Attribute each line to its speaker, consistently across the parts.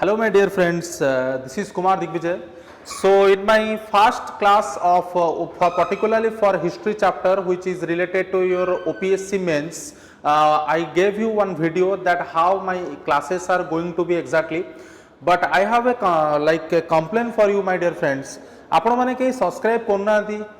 Speaker 1: Hello, my dear friends. This is Kumar Digvijay. So, in my first class of particularly for history chapter, which is related to your OPSC mains, I gave you one video that how my classes are going to be exactly. But I have a complaint for you, my dear friends. आपण माने के subscribe करना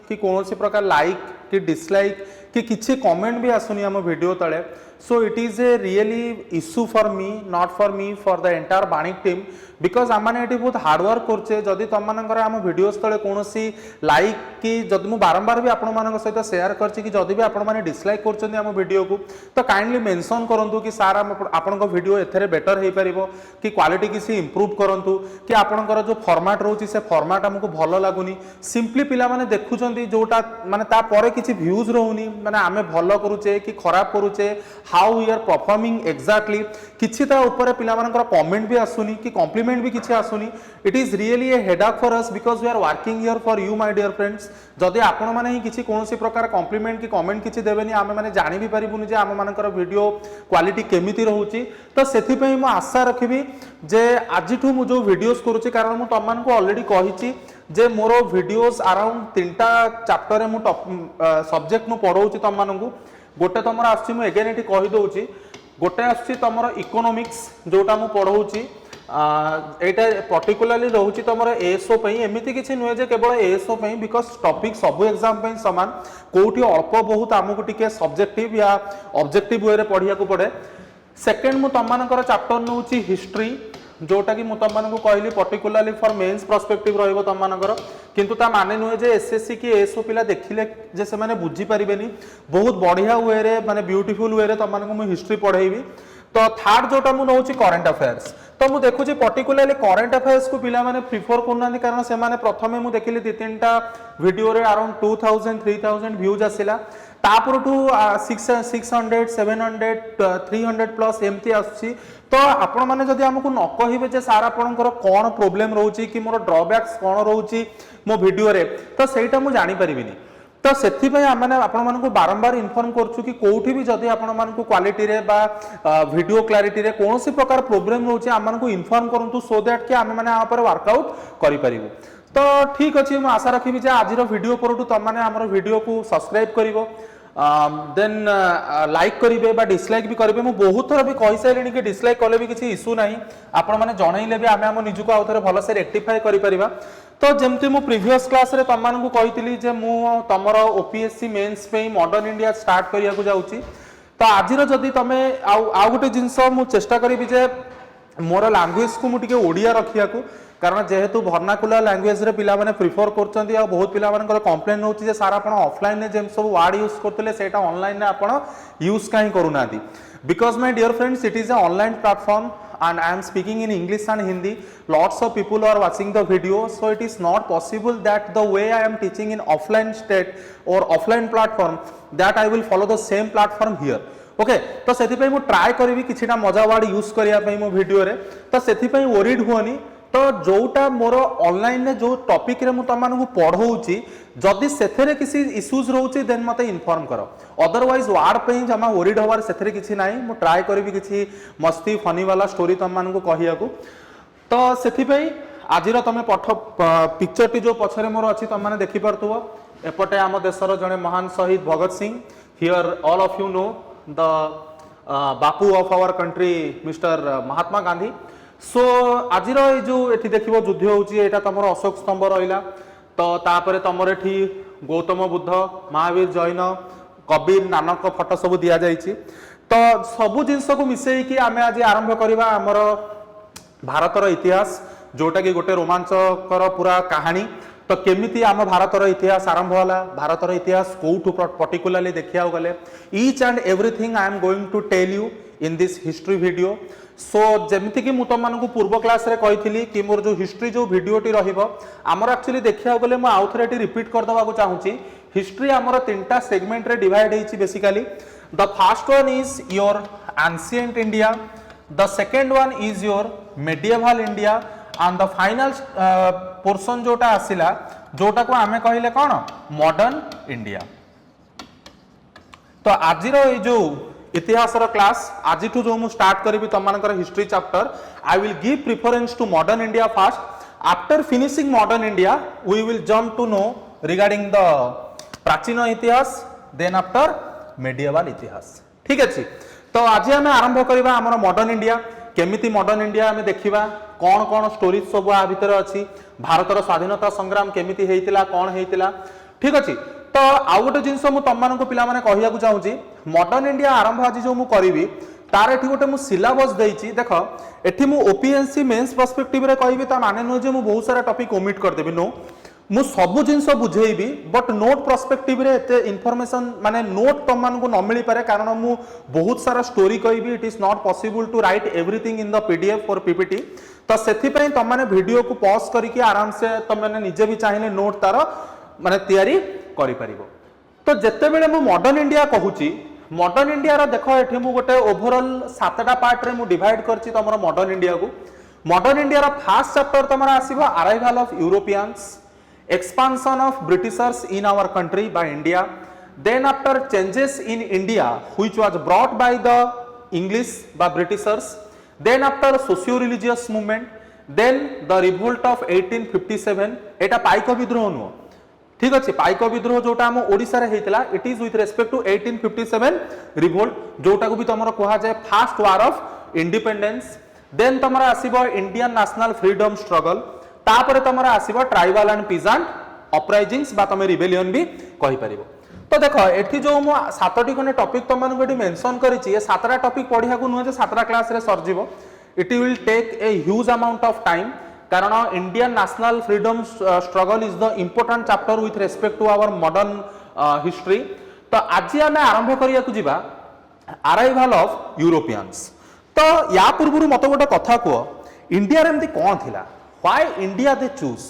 Speaker 1: कि कौन सी प्रकार like कि dislike कि किसी कमेंट भी आसुनी आम वीडियो तले. So it is a really issue for me, not for me, for the entire Banik team, because आम मैंने बहुत हार्ड वर्क करछे. जदि तुम मानकर आम वीडियोस तले कोनोसी लाइक कि जदि मु बारंबार भी आपण मानक सहित शेयर करछि कि जदि भी आपण माने डिसलाइक करछन्ती आम वीडियो को तो काइंडली मेंशन करंतु कि सार आपण वीडियो एथरे बेटर हे परिबो कि क्वालिटी किसी इंप्रूव करंतु कि आपणकर जो फॉर्मेट रहउछि से फॉर्मेट हमको भलो लागुनी. सिंपली पिला माने देखुचंती जोटा माने ता परे किछि व्यूज रहउनी माने आमे भलो करूचे कि खराब करूचे how we are performing exactly किछि ता ऊपर पिला मानकर कमेंट भी आसुनी कि कॉम्प्लीमेंट भी किछि आसुनी. It is really a headache for us because we are working here for you my dear friends. जदि आपण माने ही किछि कोनोसी प्रकार कॉम्प्लीमेंट कि कमेंट किछि देबेनी आमे माने जानि भी परिबुनी जे आम मानकर वीडियो क्वालिटी केमिति रहउची. तो सेथि पई म आशा रखिबी जे आजिठु मु जो वीडियोस करूची कारण मु तम मानको ऑलरेडी कहिची जे मोर वीडियोस अराउंड 3टा चैप्टर मु सब्जेक्ट मु पढौची तम मानकु. गोटे तमर आछि मु अगेन एठी कहि दउची गोटे आछि तमर इकोनॉमिक्स जोटा मु पढौची एटा पर्टिकुलरली रहउची तमर एएसओ पई. एमिति किछि नुहे जे केवल एएसओ पई बिकॉज टॉपिक सब एग्जाम पई समान कोठी अल्प बहुत आमको टिके सब्जेक्टिव या ऑब्जेक्टिव वे रे पढिया को पड़े. सेकंड मु तम मानकर चैप्टर नउची हिस्ट्री जोटा कि मुझे तुम कहली पर्टिकुलरली फॉर मेन्स पर्सपेक्टिव रहिबो तुम मानकर किंतु ता माने नुहे जे एसएससी की एएसओ पिला देखिले जे से माने बुझी परिबेनी बहुत बढ़िया वे रे माने ब्यूटीफुल वे रे तुम मानक मु हिस्ट्री पढेइबी. तो थर्ड जोटा मु नउची करंट अफेयर्स. तो मु देखुची पर्टिकुलरली करंट अफेयर्स को पिला माने प्रिफर करना कारण से माने प्रथमे मु देखिली 2-3टा वीडियो रे अराउंड 2000-3000 व्यूज आसिला. तापरठू 600 700 300 प्लस एमती आसी. तो आपण माने जदि हमकु न कहिबे जे सार आपनकर कोन प्रॉब्लम रहउची कि मोर ड्रॉबैक्स कोन रहउची मो वीडियो रे तो सेटा मु जानि परिबिनी. तो सेथि पय आमने आपण मानकु बारंबार इन्फॉर्म करछु कि कोठी भी जदि आपण मानकु क्वालिटी रे बा वीडियो क्लैरिटी रे कोनोसी प्रकार प्रॉब्लम रहउची आम मानकु इन्फॉर्म करंतु सो दैट कि आमे माने आ पर वर्कआउट करि परिबु. तो ठीक अछि मु आशा रखिबी जे आजिरो वीडियो परटु तम माने हमर वीडियो को सब्सक्राइब करिवो देन लाइक करेंगे बा डिसलाइक भी करेंगे. मुझे बहुत थर भी कही सारे कि डिसलाइक कले भी किसी इश्यू ना आपण मैंने जनइले भी आम आम निजक आउ थे भलसे रेक्टिफाई करिपरिबा. तो जमती मु प्रीवियस क्लास रे तम मानकु कहितली जे मु तमर ओपीएससी मेंस पे मॉडर्न इंडिया स्टार्ट करिया को जाउची. तो आजिरो जदी तमे आउ गोटे जिंस मु चेष्टा करिबी जे मोर लैंग्वेज को मु टिके ओडिया रखिया को कारण जेहेतु वर्नाकुलर लैंग्वेज रे पिला माने प्रिफर करचंती आ बहुत पिला मानकर कंप्लेन होची जे सारा आपण ऑफलाइन ने जेम सब वर्ड यूज करतले सेटा ऑनलाइन ने आपण यूज काहे करूनादी. Because my dear friends it is a online platform and I am speaking in English and Hindi. Lots of people are watching the video, so it is not possible that the way I am teaching in offline state or offline platform that I will follow the same platform here. Okay तो से मु try करी कि मजा ward use करने मो video रे. तो से वरीड हुअनी. तो जोटा मोर ऑनलाइन ने जो टॉपिक रे मु तमन को पढ़ौची जदि सेथरे किसी इश्यूज रहउची देन मते इन्फॉर्म करो. अदरवाइज वार्ड पे जमा वरीड होवार सेथरे किछि नाही. मु ट्राई करबी किछि मस्ती फनी वाला स्टोरी तमन को कहिया को. तो सेथि पई आजिर तमे पठ पिक्चर टी जो पछरे मोर अछि तमने देखि परतुवा. एपटे आम देशर जने महान शहीद Bhagat Singh. Here all of you know the Bapu of our country mister Mahatma Gandhi. So आजिर ये जो एठी देखिबो युद्ध होउची एटा तमर अशोक स्तंभ रहिला. तो तापरे तमर एठी गौतम बुद्ध महावीर जैन कबीर नानक फोटो सब दिया जाइची. तो सबु जिंस को मिसई कि आमे आज आरंभ करिबा हमर भारतर इतिहास जोटा कि गोटे रोमांचकर पूरा कहानी. तो केमिति आम भारतर इतिहास आरंभ होला भारतर इतिहास कोठु पर्टिकुलरली देखिया गले each and everything I am going to tell you in this history video. So जमती कि मुझे तुमको पूर्व क्लास रे कही कि मोर जो हिस्ट्री जो वीडियोटी रमर एक्चुअली देखा गले मुझे आउ थे रिपीट करदेवा चाहूँगी. हिस्ट्री आमर 3टा सेगमेंट रे डिवाइड होती basically. The first one is your ancient India, the second one is your medieval India and the final portion जोटा आसिला जोटा को आमे कहले कौन मॉडर्न इंडिया. तो आजिर जो इतिहास क्लास आज जो मु स्टार्ट करी तुम मानकर history chapter I will give preference to modern India first after finishing modern India we will jump to no regarding the प्राचीन इतिहास देन आफ्टर मेडिएवल इतिहास ठीक अच्छे। तो आज आम आरंभ करवा आम मॉडर्न इंडिया केमिति मॉडर्न इंडिया आम देखा कौन कौन स्टोरीज सब आ भितर अच्छी भारतर स्वाधीनता संग्राम केमिति हेइतिला कौन हेइतिला ठीक अच्छे। तो आउ गोटे जिनस तुम पाने कहूँ चाहूँगी मॉडर्न इंडिया आरंभ आज जो मुझे तार एठी गोटे मु सिलेबस देइछि देख एठी मु ओपीएससी मेंस पर्सपेक्टिव रे कहबी ता माने नु जे मु बहुत सारा टॉपिक ओमिट कर देबी नो मु सब जिनस बुझेइबी बट नोट पर्सपेक्टिव रे एते इंफॉर्मेशन माने नोट तुम मानकु न मिली पारे कारण मु बहुत सारा स्टोरी कहबी it is not possible to write everything in the PDF और पीपीटी। तो सेथि पई तुम माने वीडियो को पॉज करके आराम से तुम माने निजे भी चाहिए नोट तार माने तैयारी करि परिबो। तो जत्ते बेले मु मॉडर्न इंडिया कहूची मॉडर्न इंडिया रा देखो एठी मु गोटे ओवरऑल 7टा पार्ट रे मु डिवाइड करछि तमरो मॉडर्न इंडिया को। मॉडर्न इंडिया रा फर्स्ट चैप्टर तमरा आसीबो arrival of Europeans expansion of britishers in our country by India, then after changes in India which was brought by the English by britishers, then after socio religious movement, then the revolt of 1857 एटा पाइक विद्रोह नुह ठीक अच्छे पाइक विद्रोह जोटा आम ओडिशा रे हेइतिला it is with respect to 1857 revolt जोटा को भी तमरो कहा जाय first war of independence. Then तमरा आसीबो इंडियन नेशनल फ्रीडम स्ट्रगल तापर तमरा आसीबो ट्राइबल एंड पीजेंट अपराइजिंग्स बा तमे रिबेलियन भी कहि परिबो। तो देखो एठी जो मु 7टी कोने टॉपिक तम मानको एठी मेंशन करिछि ए 7टा टॉपिक पढिया को नुह जे 7टा क्लास रे सर जिवो it will take a huge amount of time कारण Indian national freedom struggle is the important chapter with respect to our modern history. तो आज आम आरंभ करिया को जिबा अराइवल ऑफ यूरोपियंस। तो या पूर्व मत गोटे कथा कह इंडिया रे एमती कौन थिला व्हाई इंडिया दे चूज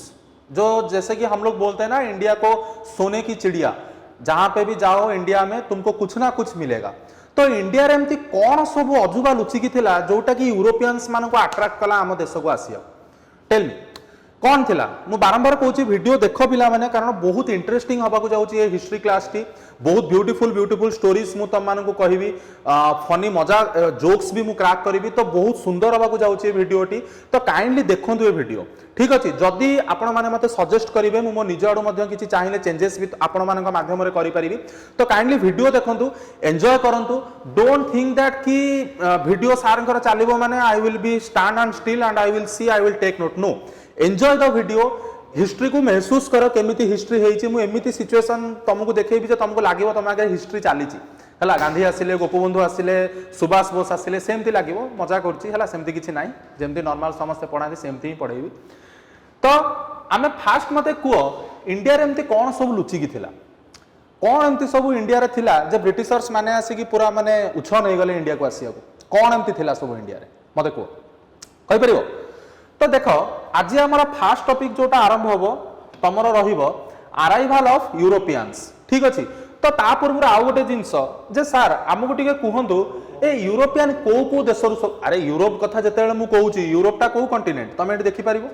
Speaker 1: जो जैसे कि हम लोग बोलते हैं ना इंडिया को सोने की चिड़िया जहां पे भी जाओ इंडिया में तुमको कुछ ना कुछ मिलेगा। तो इंडिया रे एमती कौन सब अजुबा लुचिकी थिला जोटा कि यूरोपियंस मानको अट्रैक्ट कला आम देश को आसिया टेल मी कौन थिला मु बारंबार कहूची वीडियो देखो पिला माने कारण बहुत इंटरेस्टिंग हबा को जाउची ए हिस्ट्री क्लास टी बहुत ब्यूटीफुल स्टोरीज मु तम मानको कहिबी फनी मजा जोक्स भी मु क्रैक करबी तो बहुत सुंदर हबा को जाउची ए वीडियो टी। तो काइंडली देखंतु ए वीडियो ठीक अछि जदी आपण माने मते सजेस्ट करिवे मु मो निज आडू मध्ये किछि चाहिले चेंजेस भी आपण मानक माध्यम रे करि परिबी। तो काइंडली वीडियो देखंतु एन्जॉय करंतु डोंट थिंक दैट कि वीडियो सारंकर चालिबो माने I will be stand and still and I will see I will take note no enjoy the video history को महसूस कर केमिति हिस्ट्री हेइछि मु एमिति सिचुएशन तुमको देखैबी जे तुमको लागिवो तुम आगे हिस्ट्री चालीछि हला गांधी आसिले गोपबंधु आसिले सुभाष बोस आसिले सेमति लागिवो मजा करछि हला सेमति किछि नाही जेमति नॉर्मल समस्त पढाथि सेमति ही पढेबी। तो आमे फास्ट मते कुओ इंडिया रे एमति कोन सब लुचि की थिला कोन एमति सब इंडिया रे थिला जे ब्रिटिशर्स माने आसी की पूरा माने उछ नै गले इंडिया को आसिया को कोन एमति थिला सब इंडिया रे मते कुओ कहि परिबो। तो देखो आज हमारा फास्ट टॉपिक जोटा आरंभ होबो तमरो रहिबो अराइवल ऑफ यूरोपियंस ठीक अछि। तो ता पूर्व आउ गोटे जिंस जे सर हमकु टिके कहंतु ए यूरोपियन को देशरु अरे यूरोप कथा जतेले मु कहूची यूरोप टा को कॉन्टिनेंट तमे एठी देखि परिबो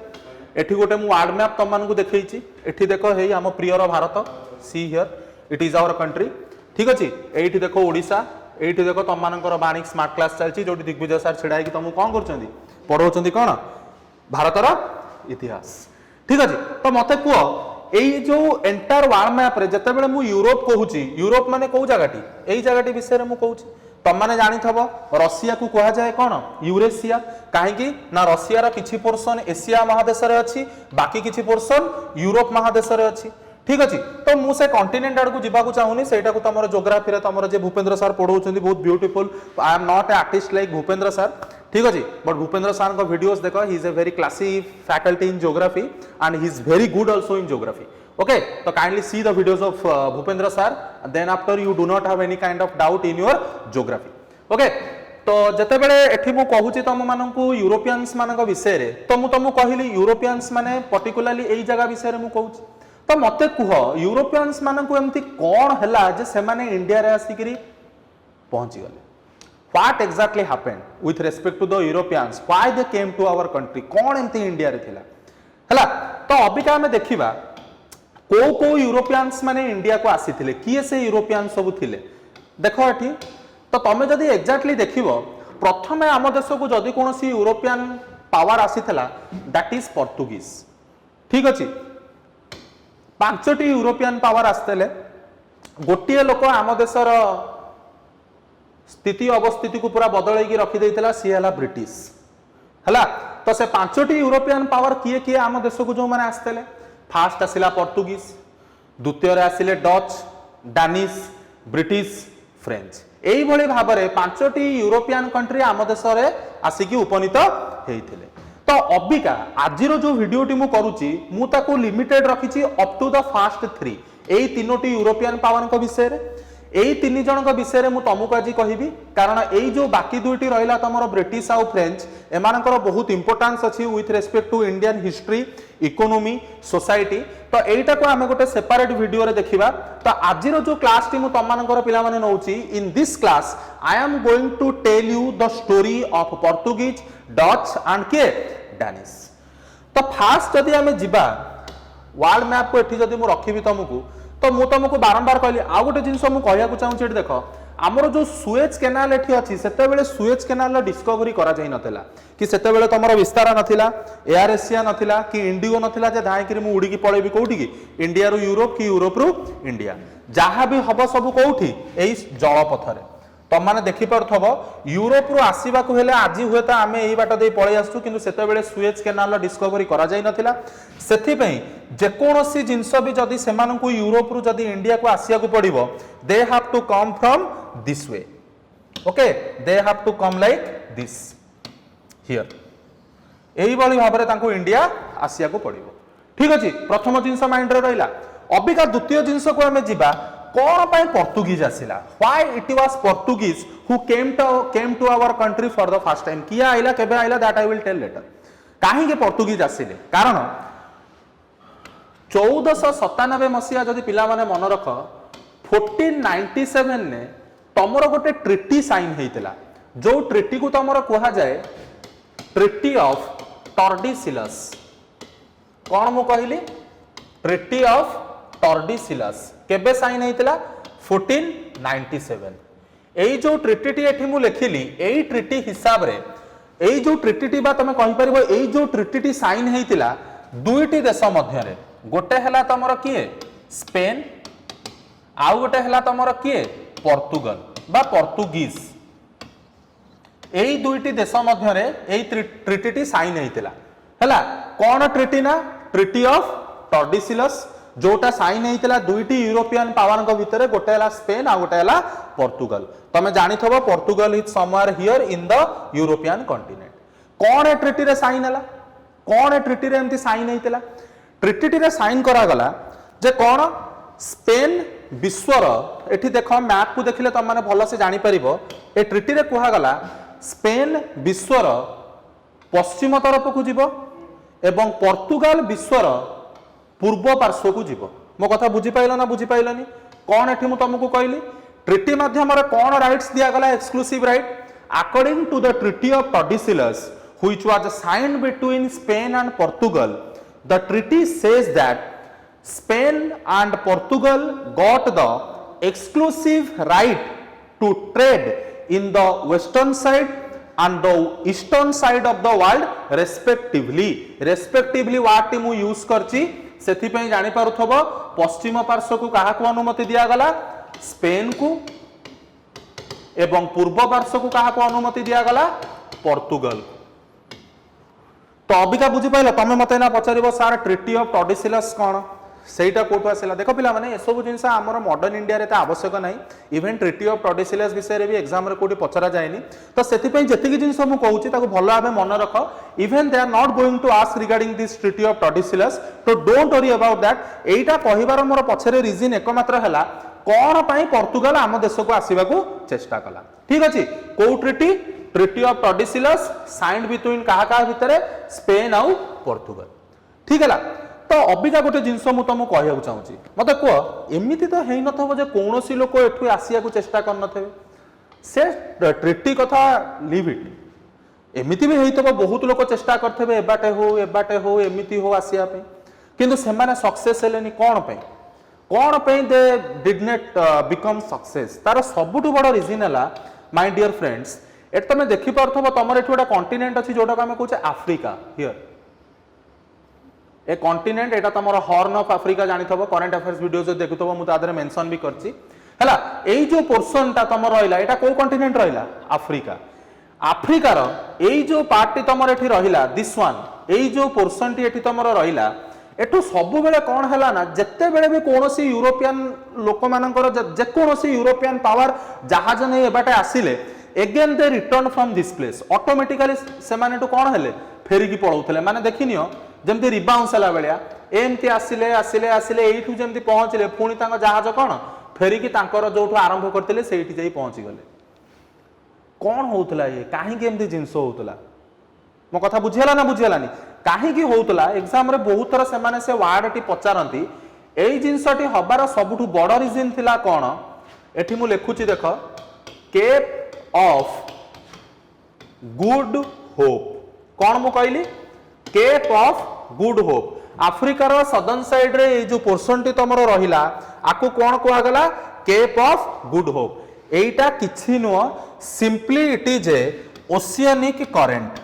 Speaker 1: एठी गोटे मु वर्ल्ड मैप तम मानकु देखैछि एठी देखो हेई हम प्रियर Bharat see here it is our country ठीक अछि। एठी देखो ओडिसा एठी देखो तम मानकर बाणिक स्मार्ट क्लास चलछि जोटी दिग्विजय सर छिडाई कि तुम कोन करछंदी पढौछंदी कोन भारतर इतिहास ठीक अछि। तो मते कुओ एई जो एंटायर वर्ल्ड मैप रे जते बेले मु यूरोप कहूची यूरोप माने को जगाटी एई जगाटी विषय रे मु कहूची तम माने जानि थबो रशिया को कहा जाय कोन यूरेशिया काहे कि ना रशिया रा किछि पोर्शन एशिया महादेश रे अछि बाकी किछि पोर्शन यूरोप महादेश रे अछि ठीक अछि। तो मु से कॉन्टिनेंट आड़ को जिबा को चाहुनी सेटा को तमरो ज्योग्राफी रे तमरो जे भूपेंद्र सर पढौछंदी बहुत beautiful I am not a artist like Bhupendra sir ठीक अछि बट भूपेंद्र सर को वीडियोस देखो he is a very classy faculty in geography and he is very good also in geography okay. तो kindly see the videos of Bhupendra sir then after you do not have any kind of doubt in your geography okay. तो जते बेले एठी मु कहूची तम माननकु Europeans मानक विषय रे तो मु तमु कहिली यूरोपियंस माने पर्टिकुलरली एई जगह विषय रे मु कहूची। तो मते कुह यूरोपियंस मानकु एमती कोन हला जे से माने इंडिया रे आसीकरी पहुंची गले What exactly happened with respect to the Europeans? Why they came to our country? कौन एमती इंडिया रे थिला हला। तो अबिका हमें देखिबा को यूरोपियंस माने इंडिया को आसीथिले किए से यूरोपियन सब थिले देखो एठी। तो तुम जदि एक्जाक्टली देखिबो प्रथम आम देश को जदि कौन यूरोपियन पावर आसीथिला दैट इज पोर्तुगीज। ठीक अच्छे 5टी यूरोपियन पावर आसते गोटे लोक आम देशर स्थिति अवस्थिति को पूरा बदल रखी सी है ब्रिटिश है। तो से 5टी यूरोपियन पावर किए किए आम देश को जो मैंने आसते फास्ट आसला पोर्तुगीज, द्वितीय आसिले डच, डानिश, ब्रिटिश, फ्रेंच। यही भाव में 5टी यूरोपियन कंट्री आम देश में आसिक उपनीत होते। तो अबिका आज जो वीडियोटी मु करूची मु ताको लिमिटेड रखी अप टू द फास्ट 3 यही 3टी यूरोपियन पावर को विषय रे यही 3 जन को विषय रे मु तुमको आज कहबी कारण यही जो बाकी दुईटी रहिला तमरो ब्रिटिश आउ फ्रेंच एमानकर बहुत इंपोर्टेंस अछि with respect to Indian history, economy, society. तो एटा को आमे गोटे सेपरेट वीडियो रे देखिबा। तो आज जो क्लास टी मु तमनकर पिला माने नउची in this class I am going to tell you the story of Portuguese, Dutch and के डानिश। तो फास्ट जदि आमे जिबा वर्ल्ड मैप को एठी जदि मु रखिबी तुमको तो मु तुमको बारंबार कहली आ गोटे जिनस मु कहया को चाहूची देख आमर जो सुएज केनाल एठी अछि सेते बेले सुएज केनाल डिस्कवरी करा जाई नथिला कि सेते बेले तमरो विस्तार नथिला, एयर एशिया नथिला कि इंडिगो नथिला जे धाई कि मु उडी की पळेबी कोठी की इंडिया रु यूरोप कि यूरोप रु इंडिया जहां भी हबो सब कोठी एई जल पथरे। तुम मैंने देखिपरथब यूरोप रु आसवा आज हुए तो आम यही बाट दे पलि आसु किंतु सेते बेले सुएज केनाल डिस्कवरी करा जाई नथिला। सेथिपई जेकोसी जिनस भी जदि सेमानकु यूरोप रु जदि इंडिया को आसिया को पड़िबो they have to come from this way. Okay they have to come like this here एही बळी भाबरे तांको इंडिया आसिया को पड़िबो। ठीक अछि प्रथम जिनस माइंड रे रहिला। अबिका द्वितीय जिनस को आमे जिबा कौन पाई पोर्तुगीज आसिला why it was Portuguese who came to our country for the first time किया आइला केबे आइला that I will tell later. काहे के पोर्तुगीज आसिले कारण 1497 मसिया जदि पिला माने मन रख 1497 ने तमरो गोटे ट्रिटी साइन हेइतला जो ट्रिटी को तमरो कहा जाए ट्रिटी ऑफ टॉर्डिसिलस। कौन मु कहली ट्रिटी ऑफ टॉर्डिसिलस केबे साइन हेइतला 1497। एई जो ट्रिटी एठी मु लेखिली एई ट्रिटी हिसाब रे एई जो ट्रिटी बा तमे कहि परिबो एई जो ट्रिटी साइन हेइतला दुईटी देश मध्य रे गोटे हला तमरो किए स्पेन आउ गोटे हला तमरो किए पोर्तुगल बा पोर्तुगीज। एई दुईटी देश मध्य रे एई ट्रिटी साइन हेइतला हला कोन ट्रिटी ना ट्रिटी ऑफ टॉर्डिसिलस जोटा साइन हेइतला दुईटी यूरोपियन पावर को भितर गोटे हला स्पेन आ गोटे हला पोर्तुगल। तमे जानि थबो Portugal is somewhere here in the European continent. कोन ए ट्रिटी रे साइन हला कोन ए ट्रिटी रे एमती साइन हेइतला ट्रिटी रे साइन करा गला जे कोन स्पेन विश्वर एठी देखो मैप को देखिले तम माने भलो से जानि परिबो ए ट्रिटी रे कुहा गला स्पेन विश्वर पश्चिम तरफ को जीवो एवं पोर्तुगल विश्वर पूर्व पार्श्व को जीव। मो कथा बुझी पाइल ना बुझी पाइलनी कौन एठी मु तुमको कहली ट्रिटी माध्यम रे कौन राइट्स दिया गला exclusive right according to the treaty of Tordesillas which was signed between Spain and Portugal the treaty says that Spain and Portugal got the exclusive right to trade in the western side and the eastern side of the world respectively वाट मु use करची सेथि पई जानि पारुथबो पश्चिम पार्श्व को काहा को अनुमति दिया गला स्पेन को एवं पूर्व पार्श्व को काहा को अनुमति दिया गला पोर्तुगल। तो अबिका बुझी पाइल तमे मते ना पचारिबो सर ट्रिटी ऑफ टॉर्डिसिलस कोन सेटा कोठो आसिला देख पिला माने ए सब जिंस हमर मॉडर्न इंडिया रे त आवश्यक नाही इवन ट्रिटी ऑफ टॉर्डिसिलस विषय रे भी एग्जाम रे कोठी पचरा जायनी। तो सेति पई जेतिकी जिंस मु कहूची ताको भलो भाबे मन रख even they are not going to ask regarding this treaty of Tordesillas तो don't worry about that. Etah कहिबार more पछरे reason एकमात्र हला कोन पई पोर्तुगल आम देश को आसीबा को चेष्टा कला। ठीक अछि को treaty treaty of Tordesillas signed between काहा काहा भितरे स्पेन आउ पोर्तुगल। ठीक है तो अबिका गोटे जिनस मु तुमको कहया चाहूची मत कह एमती तो है नथबो जे कोनोसी लोक एठु आसिया को चेष्टा करनथबे से ट्रिटी कथा लीव इट एमती भी हेइतबो बहुत लोक चेष्टा करथबे एबाटे हो एमती हो आसिया पे किंतु से माने सक्सेस हेलेनी कोन पे they did not become success तार सबुठु बड़ रीजन हला माय डियर फ्रेंड्स एट तुम देखि पारथबो तमर एठी गोटे कॉन्टिनेंट अछि जोटा आमे कहूचे आफ्रिका हियर ए कॉन्टिनेंट एटा तमर हॉर्न ऑफ अफ्रीका जानिथबो करंट अफेयर्स वीडियो जो देखुथबो मु तादरे मेंशन भी करछि हला एई जो पोर्शन ता तमर रहिला एटा को कॉन्टिनेंट रहिला अफ्रीका आफ्रिकार एई जो पार्ट टी तमर एठी रहिला दिस वन एई जो पोर्शन टी एठी तमर रहिला एठू सबु बेले कोन हला ना जत्ते बेले भी कोनोसी यूरोपियन लोक मानकर जे कोनोसी यूरोपियन पावर जहाज नै एबाटे आसिले again they return from this place automatically से माने तो कोन हेले फेरी की पळौथले माने देखिनियो जेमती रिबाउंस हला बेलिया एमती आसिले आसिले आसिले एठू जेमती पहुंचले पुणी तांको जहाज कोन फेरी की तांकर जोठू आरंभ करथिले सेठी जाई पहुंची गले कोन होउतला ये काहे के एमती जिंस होउतला मो कथा बुझियला ना बुझियलानी काहे की होउतला एग्जाम रे बहुत तरह से माने से वर्ड टी पचारंती एई जिंसटी हबार सबुठु बड़ रीजन थिला कोन एठी मु लेखुची देखो केप ऑफ गुड होप कौन मु कहली केप ऑफ गुड होप आफ्रिकार सदर्न साइड रे जो पोर्शन टी तमरो रहिला आकु कोन कोआ गला केप ऑफ गुड होप एटा किछि नो simply it is a oceanic current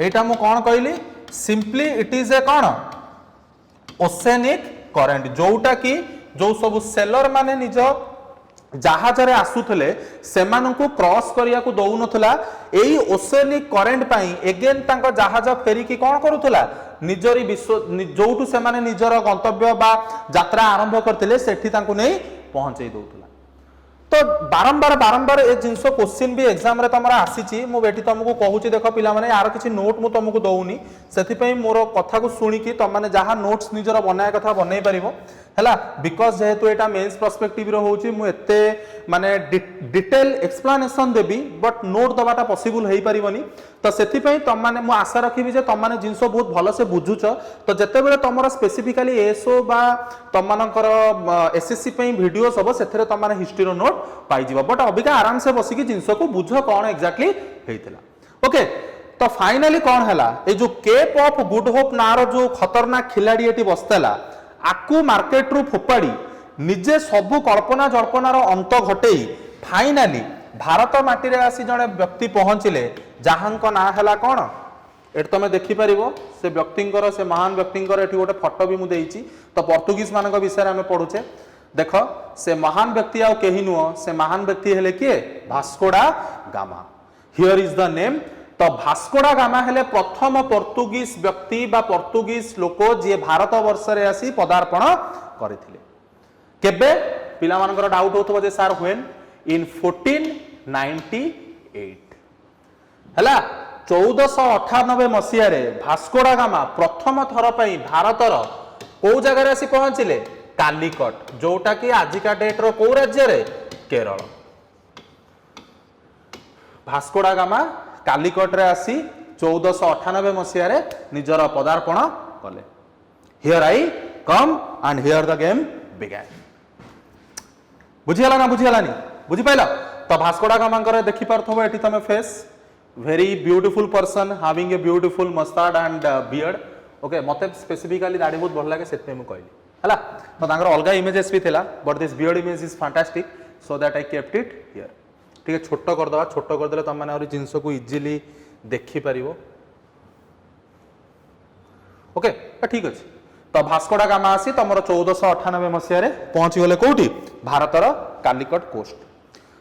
Speaker 1: एटा मु कोन कहली सिंपली इट इज ए कोन ओशियानिक करंट जोटा की जो सब सेलर माने निज जहाज रे आसुथले सेमानकु क्रॉस करिया को दउ नथला एई ओशियानिक करंट पई अगेन तांको जहाज फेरी की कोन करूथला निजरी विश्व जोटू सेमाने निजर गंतव्य बा यात्रा आरंभ करथिले सेठी तांको नै पहुंचै दउथला तो बारंबार बारंबार ए जिंस क्वेश्चन भी एग्जाम रे तमरा आसीची मु बेठी तुमको कहूची देखो पिला माने यार किछि नोट मु तुमको दउनी सेथि पई मोर कथा को सुनी की तुम माने जहां नोट्स निजर बनाय कथा बनै परिबो हैला बिकॉज जेहेतु एटा मेंस पर्सपेक्टिव रो होची मु एते माने detail explanation Devi but note दबाटा possible हेई परिबनी तो सेथि पई तुम माने मु आशा रखिबी जे तुम माने जिंस बहुत भलो से बुझुछ तो जते बेले तमरा स्पेसिफिकली एसओ बा तुम मानकर एसएससी पई वीडियो सब सेथरे तुम माने हिस्ट्री रो नोट पाई जीव बट अबिका आराम से बसी की जिंस को बुझ कौन एक्जाक्टली हेइतिला ओके तो फाइनली कौन हैला ए जो केप ऑफ गुड होप नार जो खतरनाक खिलाड़ी एटी बसतेला आकु मार्केट रु फोपाड़ी निजे सबु कल्पना जल्पनार अंत घटेई फाइनली भारत माटी रे आसी जने व्यक्ति पहुंचिले जहांको ना हैला कौन एट तुम देखि परिबो से व्यक्तिंकर से महान व्यक्तिंकर एटी गोटे फोटो भी मु देइची तो पोर्तुगीज मानक विषय रे हमें पढुचे देख से महान व्यक्ति आउ केही नुह से महान व्यक्ति हेले किए Vasco da gamma here is the name तो भास्को डा गामा हेले प्रथम पोर्तुगीज व्यक्ति बा पोर्तुगीज लोक जे भारत वर्ष रे आसी पदार्पण करथिले केबे पिला मानकर डाउट होतबो जे सर व्हेन इन 1498 हला 1498 मसिया रे भास्को डा गामा प्रथम थर पई भारतर को जगह रे आसी पहुंचिले कालीकट जोटा कि आजिका डेट रो को राज्य रे केरल भास्को डा गामा कालीकट रे आसी 1498 मसिया रे निजर पदार्पण कले here I come and here the game began बुझियाला ना बुझियालानी बुझि पाइला तो भास्को डा गामा करे देखि पारथबो एठी तमे face very beautiful person having a beautiful mustard and beard okay मते स्पेसिफिकली दाढ़ी बहुत भल लागे सेते मु कहली हला तो तांगर अलगा इमेजेस भी थिला but this beard image is fantastic so that I kept it here ठीक है छोटो कर दवा छोटो कर देले तुम माने और जिंस को इजीली देखि परिबो ओके ठीक अछि तो भास्को डा गामा आसी तमरो 1498 मसिया रे पहुंची गले कोठी भारतर कालीकट कोस्ट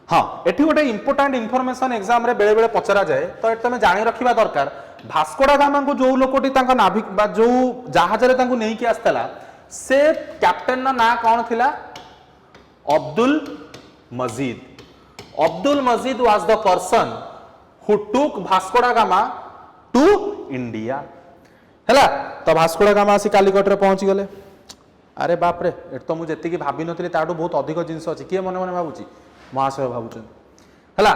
Speaker 1: हां एठी गोटे इंपोर्टेंट इंफॉर्मेशन एग्जाम रे बेले बेले पचरा जाए तो एट तमे जानि रखिबा दरकार भास्को डा गामा को जो लोकोटी तांका नाभिक बा जो जहाज रे तांको नेही कि आस्तला से कैप्टन ना ना कौन थिला Abdul Majid was the person who took Vasco da Gama to India हैला तो भास्को डा गामा आसी कालीकट रे पहुंची गले अरे बाप रे एट तो मु जेति की भाबी नथली ताडू बहुत अधिक जिंस अछि के मने मने भाबुची महाशय भाबुचन हैला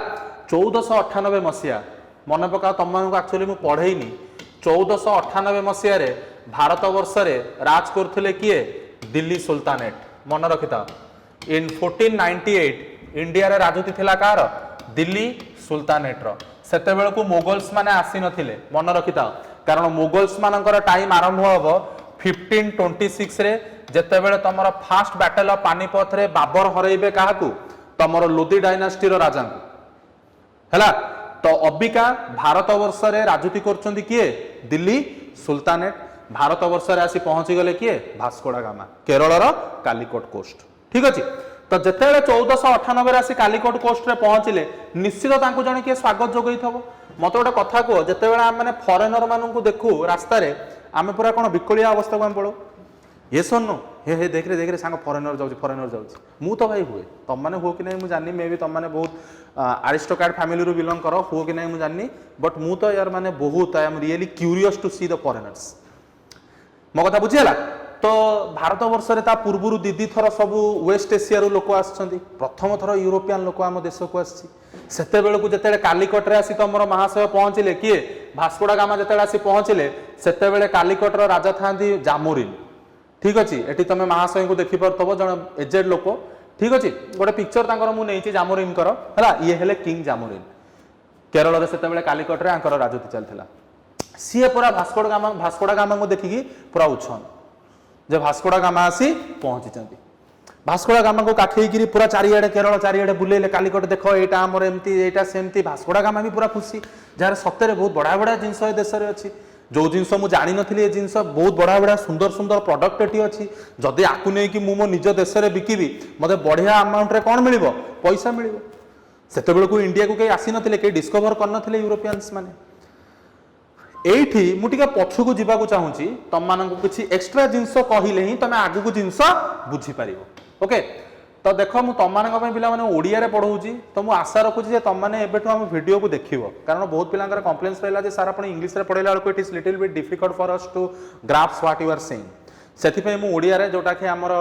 Speaker 1: 1498 मसिया मन पका तमनको एक्चुअली मु पढेइनी 1498 मसिया रे भारत वर्ष रे राज करथिले किए दिल्ली सुल्तानेट मन रखिता इन 1498 इंडिया रे राजनीति थिला कार दिल्ली सुल्तानेट रो सेते बेल को मोगल्स माने आसी नथिले मन रखिता कारण मोगल्स मानकर टाइम आरंभ होबो 1526 रे जेते बेले तमरो फर्स्ट बैटल ऑफ पानीपत रे बाबर हरैबे काहाकू तमरो लोदी डायनास्टी रो राजा है। तो अबिका भारत वर्ष रे राजनीति करछंती किए दिल्ली सुल्तानेट, भारत वर्ष रे आसी पहुंची गले किए भास्को डा गामा केरल रो कालिकोट कोस्ट। ठीक अछि। तो जेतेबेले 1498 आसी कालिकोट कोस्ट रे पहुंचले निश्चित तांको जने किए स्वागत जोगई थबो। मते गोटे कथा को जेतेबेले हम माने फॉरेनर माननकु देखु रास्ता रे आमे पूरा कोन बिकलिया अवस्था को हम पड़ो ये सुनो हे देख रे सांग फॉरेनर जाउची मु तो भाई हुए तुम मैंने हो कि नहीं मुझे जानी मे भी तुम मैंने बहुत आरिस्टोक्रेट फैमिली रू बिलोंग करो हो कि नहीं मुझे जानी बट मु तो यार माने बहुत I am really curious to see the foreigners मो कथा बुझीगला। तो भारत वर्ष रे ता पूर्वरु दीदी थर सब वेस्ट एशिया रू लोक आछंती प्रथम थर यूरोपियन लोक आम देश को आछि सेते बेलकु जेतेले कालिकोट रे आसी तमरो महाशय पहुंचले किए भास्को डा गामा जेतेले आसी पहुंचले सेते बेले कालिकोट रो राजा थांती जामोरिन। ठीक अच्छे ये तुम महाशय को देखिपरब जन एजेड लोक। ठीक अच्छे गोटे पिक्चर तांकर मु नहीं जामोरिन कर है ये हेले किंग जामोरिन केरल से कालिकोट रे आंकर राजनीति चलता सी पूरा भास्को डा गामा को देखिकी पूरा उछन जे भास्को डा गामा आसी पहुंची भास्को डा गामा को काखेई पूरा चारिआडे केरल चारिआडे बुलेले कालिकोट देख एटा हमर एमती एटा सेमती भास्को डा गामा भी पूरा खुशी जार सत्य बहुत बड़ा बड़ा जिनस ए देश में अच्छी जो जिनस मुझे जानी नी जिनस बहुत बड़ा बड़ा सुंदर सुंदर प्रोडक्ट ये अच्छी जदि आपको नहीं कि मो निज देश में बिकिबी मते बढ़िया अमाउंट रे कौन मिल पैसा मिल से इंडिया को कहीं आसी नथिले कहीं डिस्कवर कर यूरोपियंस माने एठी मु टिके पछकु जीवाकू चाहूची तम मानकु किछि एक्स्ट्रा जिंस कहिले ही तमे आगु को जिंस बुझी पारिबो। ओके तो देख मु तम मानक पे पिला माने ओडिया रे पढौची तो मु आशा रखुची जे तम माने एबेठु हम वीडियो को देखिबो कारण बहुत पिलांकर कंप्लेंट्स रहला जे सर आपण इंग्लिश रे पढेला बेलको it is little bit difficult for us to grasp what you are saying सेथि पे मु ओडिया रे जोटा कि हमर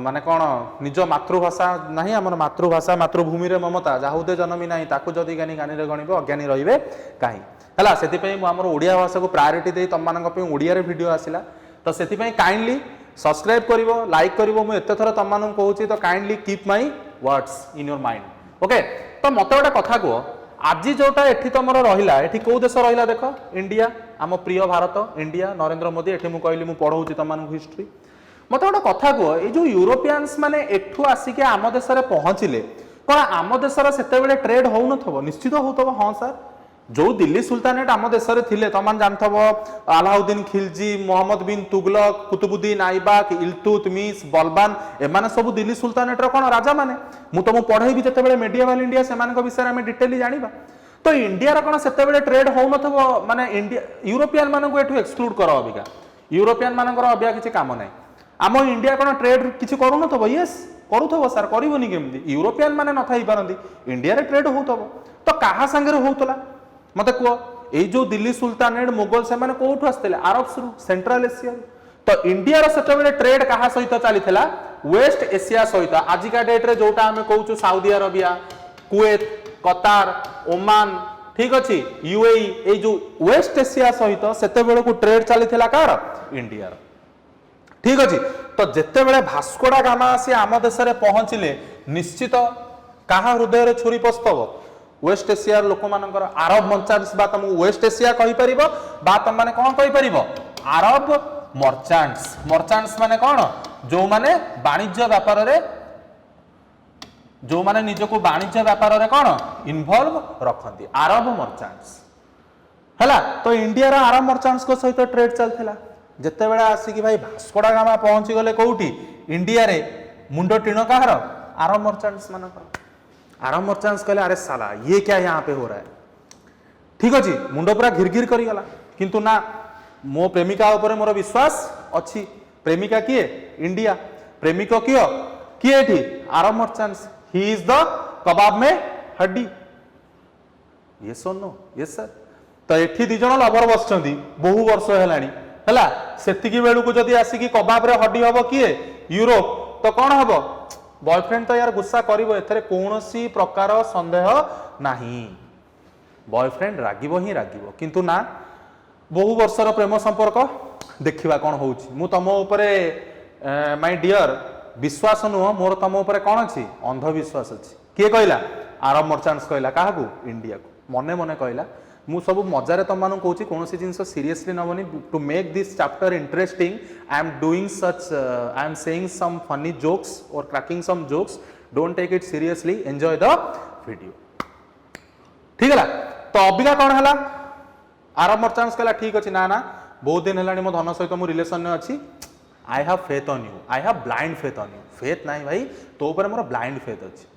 Speaker 1: माने कोन निज मातृभाषा नाही हमर मातृभाषा मातृभूमि रे ममता जाहुदे जनमी नाही ताकू जदी गानी गानी रे गणिबो अज्ञानी रहिबे काहे हला सेथि पे मु हमर ओडिया भाषा को प्रायोरिटी दे तम मानक पे ओडिया रे वीडियो आसिला तो सेथि पे काइंडली सब्सक्राइब करिवो लाइक करिवो मु एते थरा तम मानक कहूची तो kindly keep my words in your mind. Okay तो मते गोटे कथा को आज जोटा एठी तमरो रहिला एठी को देश रहिला देखो इंडिया आम प्रिय भारत इंडिया नरेंद्र मोदी एठी मु कहली मु पढौची तम मानक हिस्ट्री मते गोटे कथा को ए जो यूरोपियंस माने एठू आसी के आम देश रे पहुंचिले कोन आम देश रे सेते बेले ट्रेड होउ नथबो निश्चित होतबो हां सर जो दिल्ली सुल्तानेट आम देश में थिले तमान जानथबो अलाउद्दीन खिलजी मोहम्मद बिन तुगलक कुतुबुद्दीन आइबाक इल्तुतमिश बलबान एमाने सब दिल्ली सुल्तानेट रो कोन राजा माने मु तुम पढ़ेबी जेतेबेले मेडिएवल इंडिया सेमानक विषय में डिटेली जानिबा तो इंडिया रो कोन सेतेबेले ट्रेड होउ नथबो माने इंडिया यूरोपियन मानक एठु एक्सक्लूड करो अबिका यूरोपियन मानकर अबिया किछि काम नै आम इंडिया कोन ट्रेड किछि करू नथबो यस करूथबो सर करिवोनी केमदी यूरोपियन माने न थाई पारंदी इंडिया रे ट्रेड होउथबो तो काहा संगे होउतला मत कह ये जो दिल्ली सुल्तानेट मुगल से माने कोठु आस्थिले अरब्स रु सेंट्रल एशिया तो इंडिया रो सेतेबेले ट्रेड काहा सहित चलीथिला वेस्ट एशिया सहित आजिका डेट रे जोटा हमें कहूछु सऊदी अरबिया कुवैत कतार ओमान ठीक अछि यूएई ए जो वेस्ट एशिया सहित सेतेबेले को ट्रेड चलीथिला कार इंडिया रो ठीक अछि। तो जेतेबेले भास्को डा गामा आसी आम देश रे पहुंचिले निश्चित काहा हृदय रे छुरी पस्तबो वेस्ट एशिया लोक मानकर अरब मर्चेंट्स बा तुम वेस्ट एशिया कहि परिबो बा तुम माने कोन कहि परिबो अरब मर्चेंट्स माने कोन जो माने वाणिज्य व्यापार रे जो माने निज को वाणिज्य व्यापार रे कोन इन्वॉल्व रखंती अरब मर्चेंट्स हला तो इंडिया रा अरब मर्चेंट्स को सहित ट्रेड चलथिला जते बेला आसी कि भाई भास्को डा गामा पहुंची गले कोउठी इंडिया रे मुंडो टिणो काहर अरब मर्चेंट्स मानकर अरब मर्चेंट्स कहले अरे साला ये क्या यहाँ पे हो रहा है ठीक अच्छे मुंड पूरा घिरघिर करीगला किंतु ना मो प्रेमिका ऊपर मोर विश्वास अच्छी प्रेमिका किए इंडिया प्रेमिक किए किए एठी Arab merchants he is the कबाब में हड्डी ये सोनो यस सर तो एठी दी जण लवर बसचंदी बहु वर्ष हेलानी हला सेतिकी बेलू को जदी आसी कि कबाब रे हड्डी हबो किए यूरोप तो कौन हबो बॉयफ्रेंड तो यार गुस्सा करिवो एथरे कोनोसी प्रकार संदेह नाही बॉयफ्रेंड रागिवो ही रागिवो किंतु ना बहु वर्षर प्रेम संपर्क देखिबा कोन होउची मु तम ऊपरे माय डियर विश्वास नुह मोर तम ऊपरे कोन अछि अंधविश्वास अछि के कहला अरब मर्चेंट्स कहला काहाकू इंडिया को मने मने कहला मु सब मजारे तुम मानू कहूँ कौन जिन सीरियसली नबनी to make this chapter interesting I am doing such I am saying some funny jokes और cracking some jokes don't take it seriously enjoy the video ठीक है तो अबिका कौन है आरब मर्चेंट्स कहला ठीक अच्छे ना ना बहुत दिन है मो धन सहित मु रिलेशन में अच्छी I have faith on you I have blind faith on you faith नहीं भाई तो ऊपर मोर ब्लाइंड फेथ अच्छी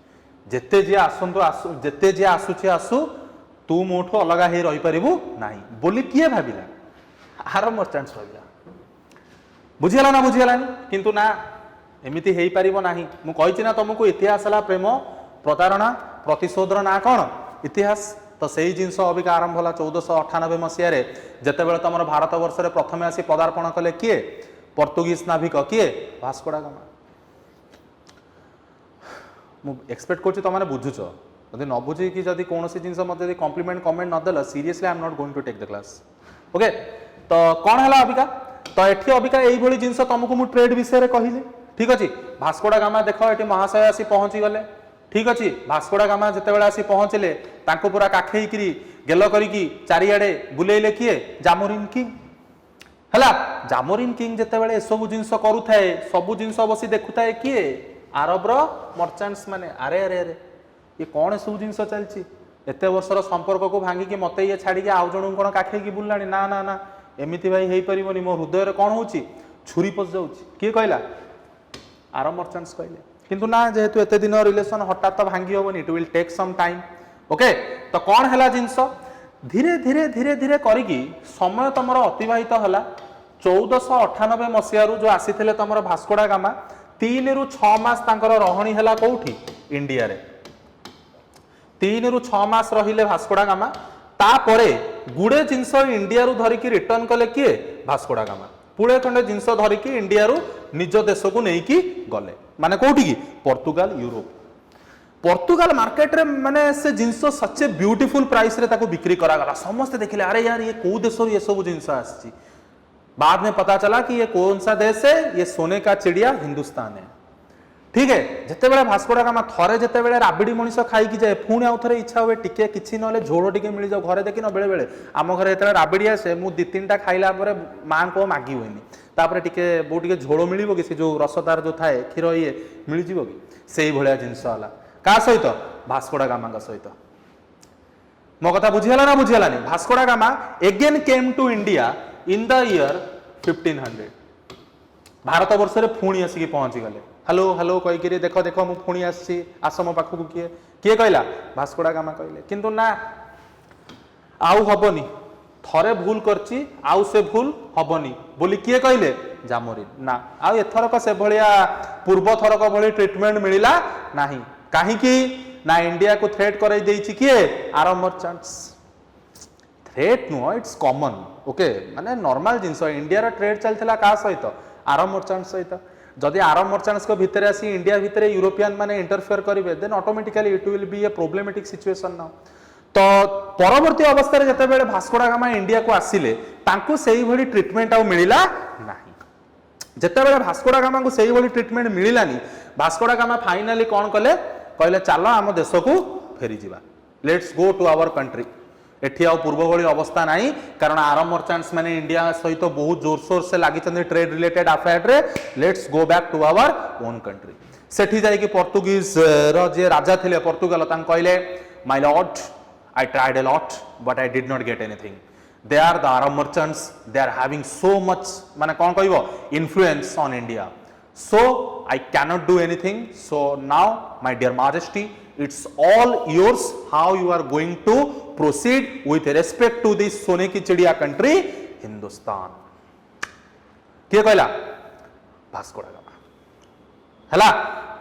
Speaker 1: जेते जी आसतु आसु जेते जी आसुची आसु तू मोठो अलगा हे रही परिबु नाही बोली किए भाबिला आरब मर्चेंट्स भाबिला बुझिगला ना बुझिगलानी किंतु ना एमिति हेई परिबो नाही मु कहिछि ना तुमको इतिहास हला प्रेम प्रतारणा प्रतिशोधर ना कौन इतिहास तो सही जिनस अबिका आरंभ होला 1498 मसीह रे जेतेबेले तमर भारत वर्ष रे प्रथमे आसी पदार्पण कले किए पोर्तुगीज नाविक किए वास्को डा गामा मु एक्सपेक्ट करछि त माने बुझुछ जदि न बुझी कि जदि कोनोसी जिनस मते जदि कॉम्प्लीमेंट कमेंट न देला seriously I am not going to take the class okay तो कोन हला अबिका तो एठी अबिका एई भली जिनस तुमको मु ट्रेड विषय रे कहिली ठीक अछि वास्को डा गामा देखो एठी महाशय आसी पहुंची गले ठीक अच्छे वास्को डा गामा जिते आसी पहुंचले तांको पूरा काखेई करी गेल करिकी चारिआडे बुलेइले किए जामोरिन किंग हला जामोरिन किंग जिते ए सब जिनस करूथाए सब जिनस बसी देखुथाए किए आरब रो मर्चेंट्स माने अरे अरे अरे ये कौन सब जिनस चलची एते वर्षर संपर्क को भांगी कि मते ये छाड़ी के आउ जणु कोन काखेई की बुल्लानी ना ना ना एमिति भाई हेई परिबोनी मो हृदय रे कोन होची छुरी पस जाउची के कहला आरब मर्चेंट्स कहले किंतु ना जेहेतु एते दिन रिलेशन हठात तो भांगी होबनी it will take some time okay तो कौन है जिनस धीरे धीरे धीरे धीरे करिकी समय तुमर अतिबाहित हला 1498 मसीह जो आसी तुमर वास्को डा गामा 3 रु 6 मास तांकर रहणी हला कोठी इंडिया रे 3 रु 6 मास रहिले वास्को डा गामा तापरे गुडे जिनस इंडिया रु धरिकी रिटर्न कले किए वास्को डा गामा पुळे खंडे जिनस धरिकी इंडिया रु निज देश को नेकी गले माने कोठी की पोर्तुगाल यूरोप पोर्तुगाल मार्केट रे माने से जिनस सच्चे ब्यूटीफुल प्राइस रे ताको बिक्री करा गला समस्त देखिले अरे यार ये को देश ये सब जिनस आछि बाद में पता चला कि ये कौन सा देश है ये सोने का चिड़िया हिंदुस्तान है ठीक है जिते बेले वास्को डा गामा थरे जिते बेले राबिडी मनिष खाई की जाए पुणी आउ थरे इच्छा हुए टिके किछि नले झोल टिके मिल जाओ घरे देखिन बेले बेले आम घरे एतले राबिडी आसे मु 2-3टा खाइला परे मां को मागी होइनी तापर टिके बो टिके झोल मिलिबो कि से जो रसदार जो थाए खीर ये मिल जिवो कि सेही भलिया जिंस वाला का सहित वास्को डा गामा का सहित मो कथा बुझिहला ना बुझिहलानी Vasco da Gama again came to India in the year 1500 भारत वर्ष रे पुणी आसिकी पहुंची गले हेलो हेलो कहि के देखो देखो मु पुणी आसी आस मो पाखु किए किए कहला वास्को डा गामा कहले किंतु ना आउ हबनी थरे भूल करची आउ से भूल हबनी बोली किए कहले जामोरिन ना आउ एथरक से भलिया पूर्व थरक भली ट्रीटमेंट मिलिला नाही काहे कि ना इंडिया को थ्रेट कराई देछि किए Arab merchants threat no it's common okay माने नॉर्मल जिंस इंडिया रो ट्रेड चलथिला का सहित आरब मर्चेंट्स सहित जदि आरब मर्चेंट्स को भितर आसी इंडिया भितर यूरोपियन माने इंटरफेयर करिवे then automatically it will be a problematic situation now तो परवर्ती अवस्था रे जते बेले वास्को डा गामा इंडिया को आसिले तांको सेही भली ट्रीटमेंट आ मिलिला नाही जते बेले वास्को डा गामा को सेही भली ट्रीटमेंट मिलिलानी वास्को डा गामा फाइनली कोन कले कहले चलो आम देश को फेरी जिबा let's go to our country एठी आ पूर्व भली अवस्था नाही कारण आरब मर्चेंट्स माने इंडिया सहित बहुत जोरसोर से लागि चंदे ट्रेड रिलेटेड अफेयर रे let's go back to our own country सेठी जाई कि पोर्तुगीज रो जे राजा थिले पोर्तुगाल तां कहले my lord I tried a lot but I did not get anything they are the Arab merchants they are having so much माने कोन कहबो influence on India so I cannot do anything so now my dear majesty it's all yours how you are going to proceed with respect to this sone ki chidiya country Hindustan के कहला Vasco da gamma हला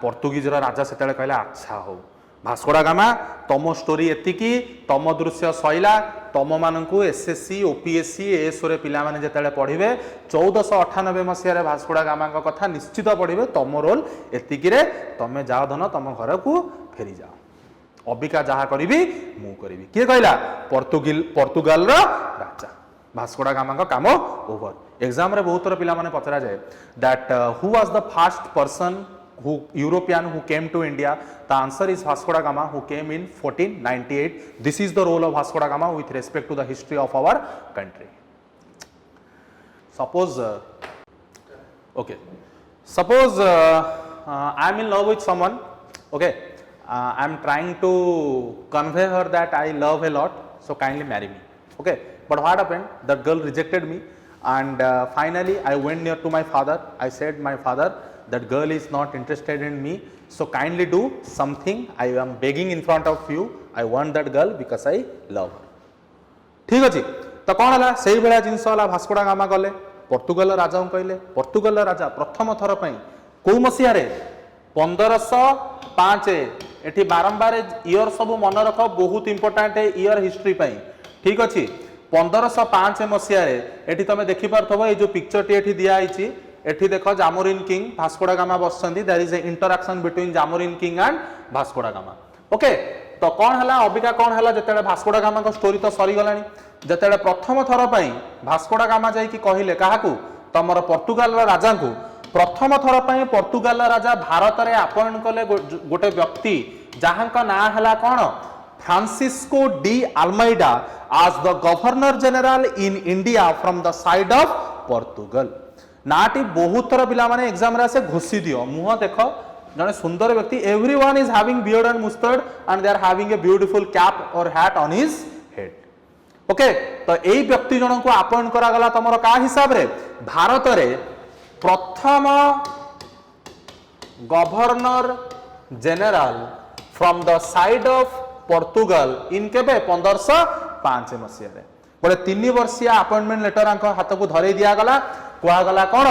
Speaker 1: पोर्तुगीज रो राजा सेतेले कहला अच्छा हो Vasco da gamma तम story एतिकी तम दृश्य सैला तम मानकू एसएससी ओपीएससी एसओरे पिला माने जेतेले पढिबे 1498 मसिया रे वास्को डा गामा को कथा निश्चित पढिबे तम रोल एतिकी रे तमे जाओ धन तम घर को फेरी जाओ अबिका जहा करिबी मु करिबी के कहला पोर्तुगाल रो राजा वास्को डा गामा को काम ओवर एग्जाम रे बहुत थोर पिला माने पचरा जाय that who was the first person who European who came to India the answer is Vasco da Gama who came in 1498 this is the role of Vasco da Gama with respect to the history of our country suppose okay suppose I am in love with someone okay I am trying to convey her that I love a lot, so kindly marry me. Okay, but what happened, that girl rejected me, and finally I went near to my father. I said, my father, that girl is not interested in me, so kindly do something. I am begging in front of you, I want that girl because I love her. ठीक अच्छे, तो कौन है से भाया जिनस Vasco da gamma गले पोर्तुगाल राजा को कहले। पोर्तुगाल राजा प्रथम थर कौ मसीह 1505 एठी बारंबार इयर सब मन रख, बहुत इंपोर्टाट इयर हिस्ट्री ठीक अच्छे। 1505 मसीह एठी तुम देखिपार ये जो पिक्चर टी दिखाई एठी देख Zamorin king Vasco da Gama बसचंदी, there is a interaction between Zamorin king and Vasco da Gama. Okay, तो कौन है अबिका कौन है जिते भास्को डा गामा स्टोरी तो सरी गलानी, जिते प्रथम थर भास्को डा गामा जाइए कहले क्या तुम पोर्तुगाल राजा को प्रथम थर पोर्तुगाल राजा भारत में अपॉइंट कले गोटे व्यक्ति जहां ना है कौन, Francisco de Almeida as the governor general in India from the side of Portugal। नाटी बहुत थर पिला माने एग्जाम रे से घोषी दियो मुह देख जने सुंदर व्यक्ति, everyone is having beard and mustard and they are having a beautiful cap or hat on his head। Okay, तो एई व्यक्ति जन को अपॉइंट करा गला तमरो का हिसाब रे भारत रे प्रथम governor general from the side of Portugal in केबे 1505 मसीह रे गोटे 3 वर्षीय अपॉइंटमेंट लेटर हाथ को धरे दिया गला, कहा गला कौन,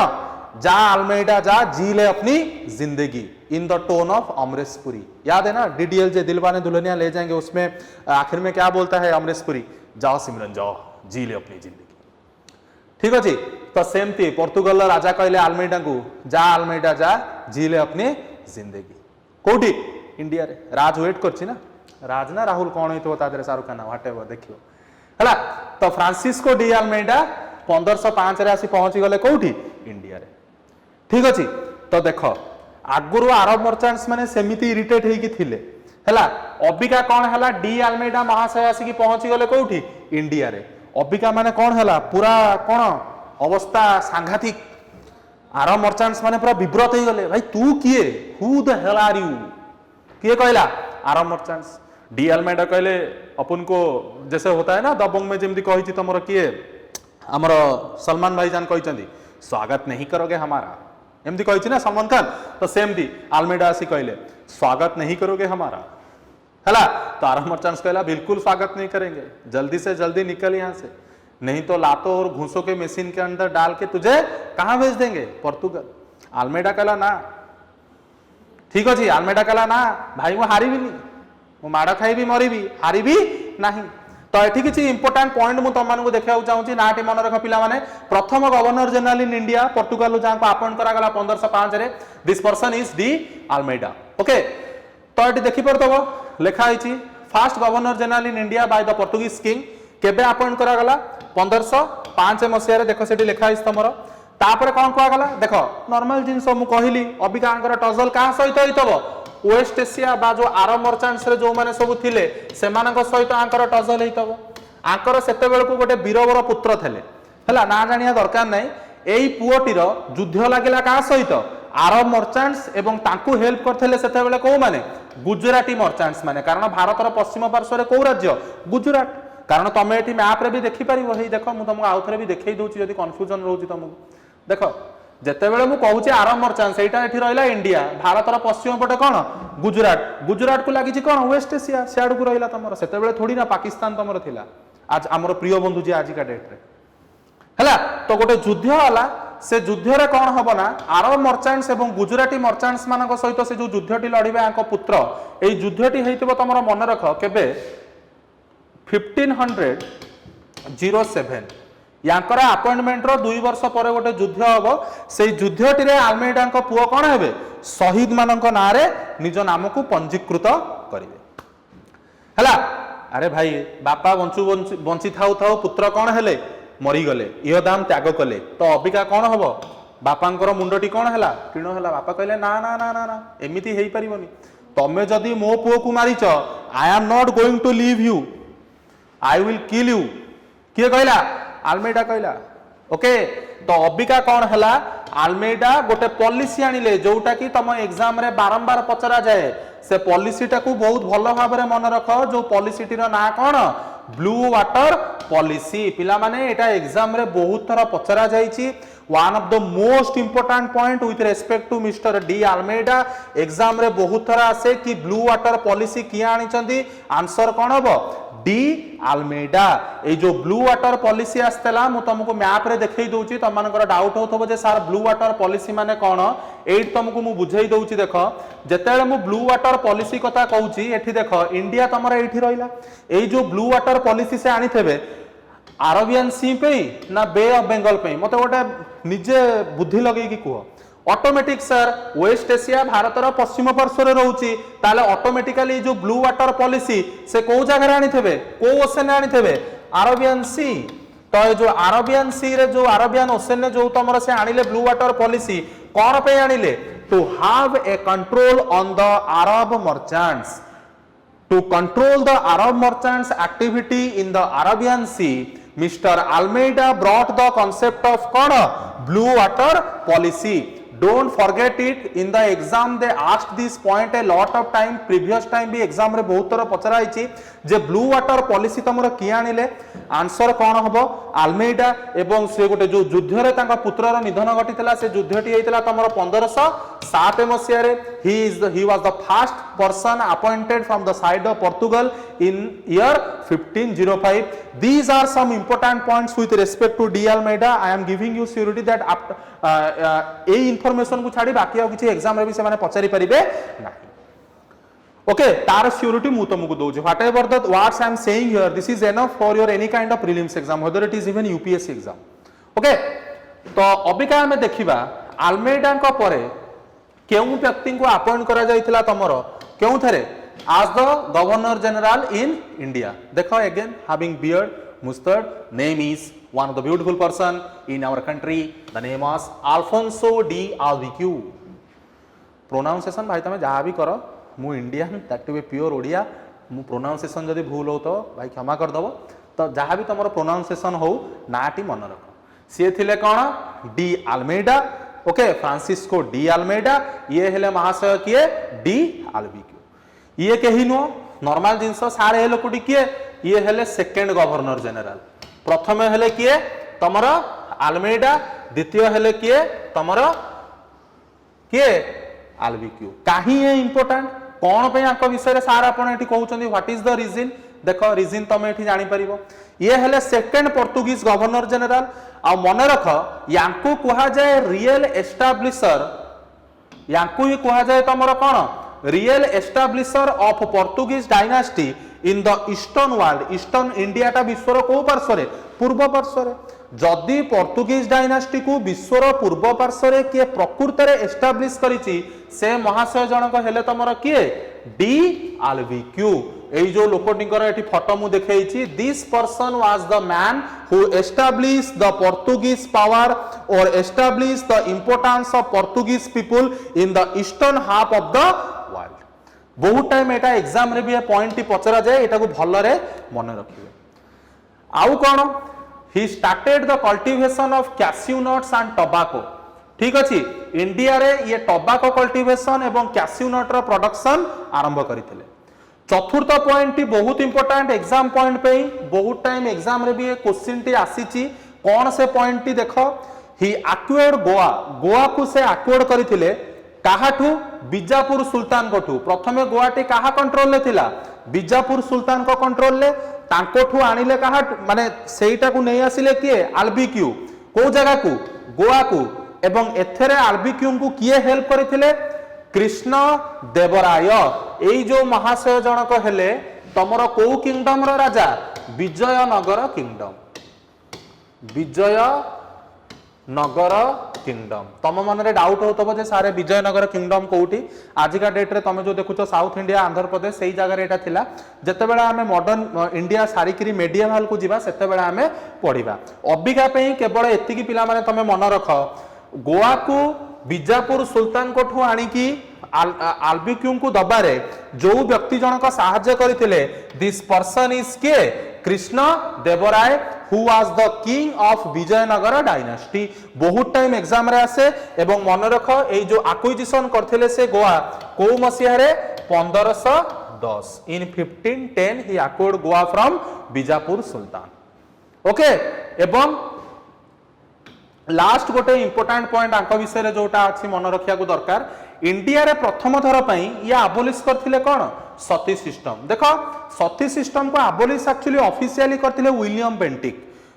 Speaker 1: जा अल्मेडा जा जी ले अपनी जिंदगी in the tone of Amrish Puri. याद है ना डीडीएल जे दिलवाने दुल्हनिया ले जाएंगे, उसमें आखिर में क्या बोलता है अमरीश पुरी, जाओ सिमरन जाओ जी ले अपनी जिंदगी। ठीक अच्छे, तो सेमती पोर्तुगाल राजा कहले अल्मेडा को, जा अल्मेडा जा जी ले अपनी जिंदगी। कौटी इंडिया रे राज वेट करछि ना, राज ना राहुल कौन होइतो तादरे शाहरुख खान व्हाट एवर देखियो हला। तो फ्रांसिस्को डी अल्मेडा 1505 रे आसी पहुंची गले कोठी इंडिया रे। ठीक अच्छे, तो देख आगुरु अरब मर्चेंट्स माने सेमिति इरिटेट हेकी थिले हला, अबिका कौन हला डी अल्मेडा महाशय आसी की पहुंची गले कोठी इंडिया रे। अबिका माने कौन हला पूरा कौन अवस्था सांघातिक, अरब मर्चेंट्स माने पूरा विब्रत हो गले, भाई तू किए, who the hell are you, किए कहला अरब मर्चेंट्स। डी अल्मेडा कहले अपन को जैसे होता है ना दबंग में जेमती कही तुम किए आमर सलमान भाईजान कहते स्वागत नहीं करोगे हमारा, एमती कही ना सलमान खान, तो सेमती अल्मेडा आसी कहले स्वागत नहीं करोगे हमारा हला। तो अरब मर्चेंट्स कहला बिल्कुल स्वागत नहीं करेंगे, जल्दी से जल्दी निकल यहाँ से, नहीं तो लातों और घूसों के मशीन के अंदर डाल के तुझे कहां भेज देंगे, पोर्तुगाल। अल्मेडा कहला ना, ठीक अच्छे, अल्मेडा कहला ना भाई मैं हारी भी नहीं, मु माड़ खाई भी मरी भी हारी भी नहीं। तो ये किसी इंपोर्टाट पॉइंट मुझे तुम देखा चाहूँगी ना मन रख पिला माने प्रथम governor general in India Portugal जहां को अपॉइंट करा गला 1505 रे, this person is de Almeida. Okay, तो ये देखि परतबो लिखा है first governor general in India by the Portuguese king, केबे अपॉइंट करा गला 1505 मसीह रे। देख सेठी लिखा है तमरो, तापर कौन कहा गला देख नॉर्मल जिनस मु कहली अबिका टजल क्या सहित होइतबो वेस्ट एशिया बा जो अरब मर्चेंट्स रे जो माने सब थिले सेमानक सहित आंकर टजल होइतबो। आंकर सेते बेल को गोटे बीरवर पुत्र थिले हला, ना जानिया दरकार नै, एई पुओटीर युद्ध लागिला का सहित अरब मर्चेंट्स एवं तांकू हेल्प करथिले सेते बेले को माने गुजराती मर्चेंट्स माने, कारण भारतर पश्चिम पार्श्व रे को राज्य गुजरात, कारण तमे एठी मैप रे भी देखि परिबो। हेई देखो मु तुमको आउथरे भी देखै दोछि जदि कंफ्यूजन रहउछि तुमको। देखो जेते बेले मु कहूछि अरब मर्चेंट्स एटा एठी रहिला इंडिया, भारतर पश्चिम पटे कोन गुजरात, गुजरात को लागिछि कोन वेस्ट एशिया, सियाड को रहिला तमरो, सेते बेले थोड़ी ना पाकिस्तान तमरो थिला। आज हमर प्रिय बंधु जी आज का डेट रे हला, तो गोटे युद्ध होला, से युद्ध रे कोन हबो ना अरब मर्चेंट्स एवं गुजराती मर्चेंट्स मानक सहित से जो युद्धटी लड़िबे आंको पुत्र, एई युद्धटी हेइतिबो तमरो मन रख केबे 1507 यांकर अपॉइंटमेंट रो 2 वर्ष पर गोटे युद्ध हम, से युद्धटी अल्मेडा पुओ कौन हे शहीद मान ना निज नाम को पंजीकृत करेंगे है। अरे भाई बापा बंचु बंची थाऊ थाऊ पुत्र कौन हेले मरीगले, इह दाम त्याग कले, तो अबिका कौन हम बापांकर मुंडटी कौन है टीण है। बापा कहले ना ना ना ना ना एमती हो पारिबनी, तमे जदि मो पुओ को मारिच I am not going to leave you, I will kill you. किए कहला अल्मेडा कहला, ओके तो अबिका कौन हैला आल्मेडा गोटे पॉलिसी आनिले जोटा कि तुम एग्जाम रे बारंबार पचरा जाए से पॉलिसी टाकू बहुत भल भाव में मन रख जो पॉलिसी टीर ना कौन ब्लू वाटर पॉलिसी पिला माने एटा एग्जाम रे बहुत थरा पचरा जाइछि one of the most important point with respect to mister de Almeida exam रे बहुत थरा आसे कि ब्लू वाटर पॉलिसी किया आनी चंदी आंसर कौन हबो डी आल्मेडा ए जो ब्लू वाटर पॉलिसी आस्तेला मु तुमको मैप रे देखै दउची तुम मानकर डाउट होथबो जे सर ब्लू वाटर पॉलिसी माने कोन एट तुमको मु बुझाई दउची देखो जेतेले मु ब्लू वाटर पॉलिसी कथा कहूची एठी देखो इंडिया तमरा एठी रहिला ए जो ब्लू वाटर पॉलिसी से आनी थेबे अरेबियन सी पे ना बे ऑफ बंगाल पे मते गोटे निजे बुद्धि लगै कि कुह ऑटोमेटिक सर वेस्ट एशिया भारतर पश्चिम पार्श्व रोची ताले ऑटोमेटिकली जो ब्लू वाटर पॉलिसी से को जगह आनी थेबे को ओशन आनी थेबे अरेबियन सी तो जो अरेबियन सी रे जो अरेबियन ओशन ने जो तमरा से आनिले ब्लू वाटर पॉलिसी कोन पे आनिले to have a control on the Arab merchants to control the Arab merchants activity in the Arabian Sea Mr. Almeida brought the concept of kona blue water policy don't forget it in the exam they asked this point a lot of time previous time भी exam रे बहुत तरह पचरा आइछि जे blue water policy तमरा कि आनिले answer कोन हबो आल्मेडा एवं से गोटे जो युद्ध रे तांका पुत्रर निधन घटितला से युद्धटी हेतिला तमरा 1507 मसिया रे he was the first person appointed from the side of Portugal in year 1505 these are some important points with respect to D Almeida I am giving you surety that after A information को छाड़ी बाकी आ किछि exam रे भी से माने पचारि परिबे नाही ओके तार श्योरिटी मु तुमको दोजे what ever the whats I am saying here this is enough for your any kind of prelims exam whether it is even UPSC exam okay तो अबिका हमें देखिबा आल्मेडा को परे केउ व्यक्ति को अपॉइंट करा जाइथिला तमरो केउ थरे as the governor general in India देखो again having beard mustard name is one of the beautiful person in our country the name was Alfonso D Albuquerque pronunciation भाई तमे जहाँ भी करो मु Indian that to be pure Odia मु pronunciation जदी भूल हो तो भाई क्षमा कर दबो तो जहाँ भी तुमरो प्रोनाउंसिएशन हो नाटी मन रख सी थिले कौन D Almeida okay Francisco de Almeida ये हेले महाशय किए डी आल्बिक्यू ये कही नुह नॉर्मल जिनस सारे हे लोकटी किए ये हेले सेकंड गवर्नर जनरल प्रथम हेले किए तमरा आल्मेडा द्वितीय हेले किए तमरा किए आल्बिक्यू काहे ये इंपोर्टेंट कोन पे आक विषय रे सार आपण एठी कहउचंदी व्हाट इज द रीजन देखो रीजन तमे एठी जानि परिबो ये हेले सेकंड पोर्तुगीज गवर्नर जनरल आ मन रख यांकु कहा जाए रियल एस्टैब्लिशर यांकु ही कहा जाए तमरा कोन real establisher of Portuguese dynasty in the eastern world eastern India टा विश्वर को पार्श्व रे पूर्व पार्श्व रे जदि पोर्तुगीज डायनास्टी को विश्वर पूर्व पार्श्व रे किए प्रकृत रे एस्टैब्लिश करिछि से महाशय जनक हेले तमरा किए डी आल्बिक्यू एई जो लोकटिंकर एठी फोटो मु देखैछि this person was the man who establish the Portuguese power और establish the importance of Portuguese people in the eastern half of the world बहुत टाइम एटा एग्जाम रे भी पॉइंट पचरा जाए एटा को भल रे मन रखिबे आउ कोन he started the cultivation of cashew nuts and tobacco ठीक अछि इंडिया रे ये टोबैको कल्टीवेशन एवं कैश्यू नट रो प्रोडक्शन आरंभ करिथिले चतुर्थ पॉइंट टी बहुत इंपोर्टेंट एग्जाम पॉइंट पे बहुत टाइम एग्जाम रे भी ये क्वेश्चन टी आसीची कोन से पॉइंट टी देखो ही एक्वायर्ड गोवा गोवा को से एक्वायर्ड करिथिले काहाठू बीजापुर सुल्तान कोठू प्रथमे गोवा टी काहा कंट्रोल ले थिला बीजापुर सुल्तान को कंट्रोल ले तांकोठू आनिले काहा माने सेईटा को नै आसिले किए आल्बिक्यू को जगह को गोवा को एवं एथरे आल्बिक्यू को किए हेल्प करिथिले कृष्ण देवराय एई जो महाशय जनक हेले तमरो को किंगडम रो राजा विजयनगर किंगडम विजयनगर किंगडम तम मन रे डाउट होतबो जे सारे विजयनगर किंगडम कोउठी आजिका डेट रे तमे जो देखुछो साउथ इंडिया आंध्र प्रदेश सेही जगह रे एटा थिला जते बेला हमें मॉडर्न इंडिया सारिकरी मेडिएवल को जिबा सेते बेला हमें पढिबा अबिका पे केवल एतिकी पिला माने तमे मन रख गोवा को बीजापुर सुल्तान कोठू आनी की आल्बिक्यू को दबारे जो व्यक्ति जनक साहाय्य करथिले this person is K Krishna Devaraya who was the king of Vijayanagar dynasty. बहुत टाइम एग्जाम रे आसे एवं मन रख ए जो एक्विजिशन करथिले से गोवा को मसिया रे 1510 इन 1510 he acquired Goa from Bijapur Sultan. Okay एवं लास्ट गोटे इंपोर्टेंट पॉइंट आंक विषय रे जोटा अछि मन रखिया को दरकार इंडिया रे प्रथम थर पई या अबोलिश करथिले कोन सती सिस्टम। देखो सती सिस्टम को अबोलिश एक्चुअली ऑफिशियली करथिले विलियम बेंटिक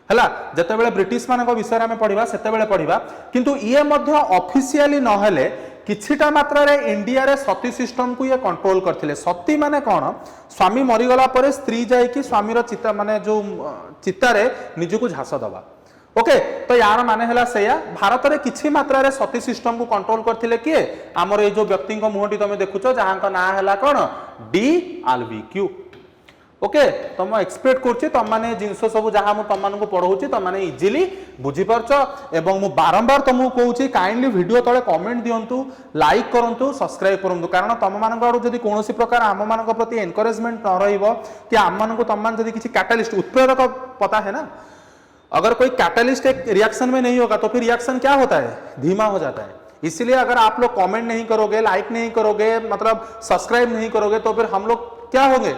Speaker 1: हला जते ब्रिटिश मानक विषय में पढ़िबा सेते बेले पढ़िबा किंतु ये मध्य ऑफिशियली न हेले किछिटा मात्रा रे इंडिया रे सती सिस्टम को ये कंट्रोल करथिले। सती माने कोन स्वामी मरि गला परे स्त्री जाय कि स्वामीर चिता माने जो चितारे निजको झांस दबा। ओके तो यार माने हला सेया भारत रे किछि मात्रा रे सती सिस्टम को कंट्रोल करथिले किए हमर ए जो व्यक्ति को मुहटी तमे देखुछो जहां का ना हला कोन डी आल्विक्यू। ओके तो मैं एक्सपेक्ट करछि तम माने जिंस सब जहां मु तम मानको पढौछि तम माने इजीली बुझी परछो एवं मु बारंबार तमु कहूछि काइंडली वीडियो तळे कमेंट दियंतु लाइक करंतु सब्सक्राइब करंतु कारण तम मानको आडू जदी कोनोसी प्रकार आम मानको प्रति एनकरेजमेंट न रहइबो कि आम मानको तम मान जदी किछि कैटलिस्ट उत्प्रेरक पता है ना अगर कोई कैटलिस्ट एक रिएक्शन में नहीं होगा तो फिर रिएक्शन क्या होता है धीमा हो जाता है। इसलिए अगर आप लोग कमेंट नहीं करोगे लाइक नहीं करोगे मतलब सब्सक्राइब नहीं करोगे तो फिर हम लोग क्या होंगे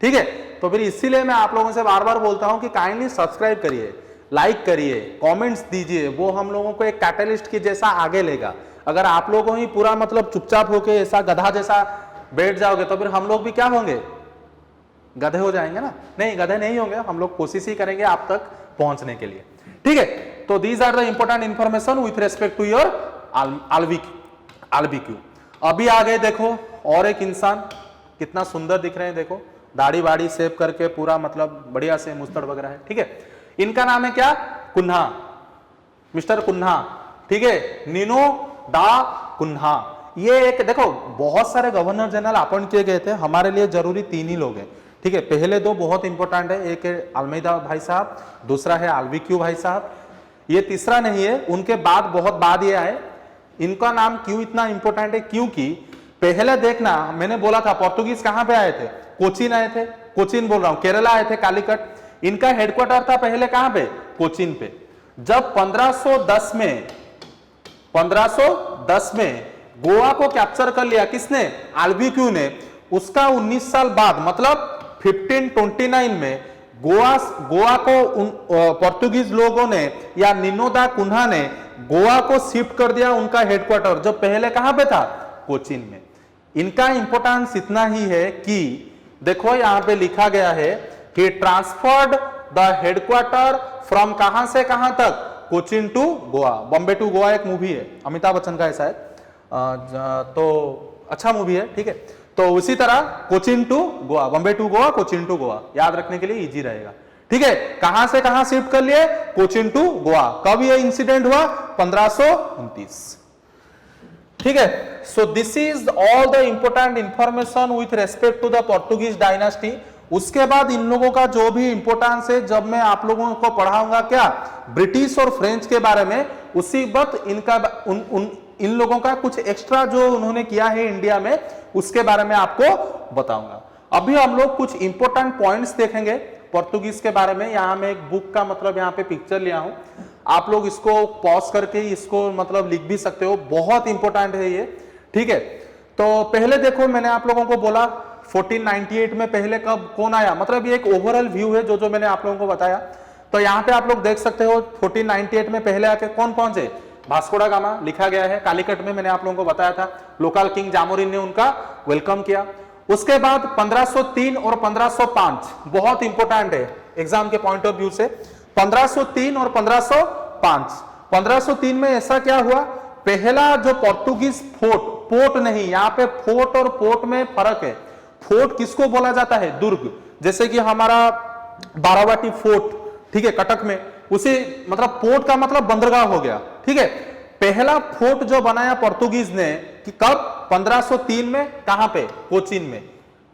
Speaker 1: ठीक है। तो फिर इसीलिए मैं आप लोगों से बार बार बोलता हूं कि काइंडली सब्सक्राइब करिए लाइक करिए कमेंट्स दीजिए वो हम लोगों को एक कैटलिस्ट की जैसा आगे लेगा। अगर आप लोगों ही पूरा मतलब चुपचाप होके ऐसा गधा जैसा बैठ जाओगे तो फिर हम लोग भी क्या होंगे गधे हो जाएंगे ना। नहीं गधे नहीं होंगे हम लोग कोशिश ही करेंगे आप तक पहुंचने के लिए ठीक है। तो these are the important information with respect to your आल्विक्यू। अभी आगे देखो और एक इंसान कितना सुंदर दिख रहे हैं देखो दाढ़ी बाड़ी सेव करके पूरा मतलब बढ़िया से मुस्तड़ वगैरह है ठीक है। इनका नाम है क्या कुन्हा मिस्टर कुन्हा ठीक है नीनो डा कुन्हा। ये एक देखो बहुत सारे गवर्नर जनरल अपॉइंट किए गए थे हमारे लिए जरूरी तीन ही लोग हैं ठीक है। पहले दो बहुत इंपॉर्टेंट है एक है अल्मेदा भाई साहब दूसरा है आल्विक्यू भाई साहब ये तीसरा नहीं है उनके बाद बहुत बाद ये आए। इनका नाम क्यों इतना इंपॉर्टेंट है क्योंकि पहले देखना मैंने बोला था पोर्तुगीज कहां पे आए थे कोचीन आए थे कोचीन बोल रहा हूं केरला आए थे कालीकट इनका हेडक्वार्टर था पहले कहां पे कोचीन पे। जब 1510 में गोवा को कैप्चर कर लिया किसने आल्विक्यू ने उसका 19 साल बाद मतलब 1529 में गोवा को पोर्तुगीज लोगों ने या नीनो दा कुन्हा ने गोवा को शिफ्ट कर दिया उनका हेडक्वार्टर जो पहले कहां पे था कोचीन में। इनका इंपॉर्टेंस इतना ही है कि देखो यहां पे लिखा गया है कि ट्रांसफर्ड द हेडक्वार्टर फ्रॉम कहां से कहां तक कोचीन टू गोवा। बॉम्बे टू गोवा एक मूवी है अमिताभ बच्चन का ऐसा है तो अच्छा मूवी है ठीक है। तो उसी तरह Cochin to Goa Bombay to Goa Cochin to Goa याद रखने के लिए इजी रहेगा ठीक है। कहां से कहां शिफ्ट कर लिए कोचीन टू गोवा। कब ये इंसिडेंट हुआ 1529 ठीक है। So this is all the important information with respect to the Portuguese dynasty. उसके बाद इन लोगों का जो भी इंपॉर्टेंस है जब मैं आप लोगों को पढ़ाऊंगा क्या ब्रिटिश और फ्रेंच के बारे में उसी वक्त इनका इन लोगों का कुछ एक्स्ट्रा जो उन्होंने किया है इंडिया में उसके बारे में आपको बताऊंगा। अभी हम लोग कुछ इंपॉर्टेंट पॉइंट्स देखेंगे पोर्तुगीज के बारे में। यहां मैं एक बुक का मतलब यहां पे पिक्चर लिया हूं आप लोग इसको पॉज करके इसको मतलब लिख भी सकते हो बहुत इंपॉर्टेंट है ये ठीक है। तो पहले देखो मैंने आप लोगों को बोला 1498 में पहले कब कौन आया मतलब ये एक ओवरऑल व्यू है जो मैंने आप लोगों को बताया। तो यहाँ पे आप लोग देख सकते हो 1498 में पहले आके कौन पहुंचे वास्को दा गामा लिखा गया है कालीकट में मैंने आप लोगों को बताया था लोकल किंग जामोरिन ने उनका वेलकम किया। उसके बाद 1503 और 1505 बहुत इंपॉर्टेंट है एग्जाम के पॉइंट ऑफ व्यू से 1503 और 1505। 1503 में ऐसा क्या हुआ पहला जो पोर्तुगीज पोर्ट नहीं यहाँ पे फोर्ट और पोर्ट में फर्क है। फोर्ट किसको बोला जाता है दुर्ग जैसे कि हमारा बारावाटी फोर्ट ठीक है कटक में उसे मतलब पोर्ट का मतलब बंदरगाह हो गया ठीक है। पहला फोर्ट जो बनाया पोर्तुगीज ने कि कब 1503 में कहां पे कोचीन में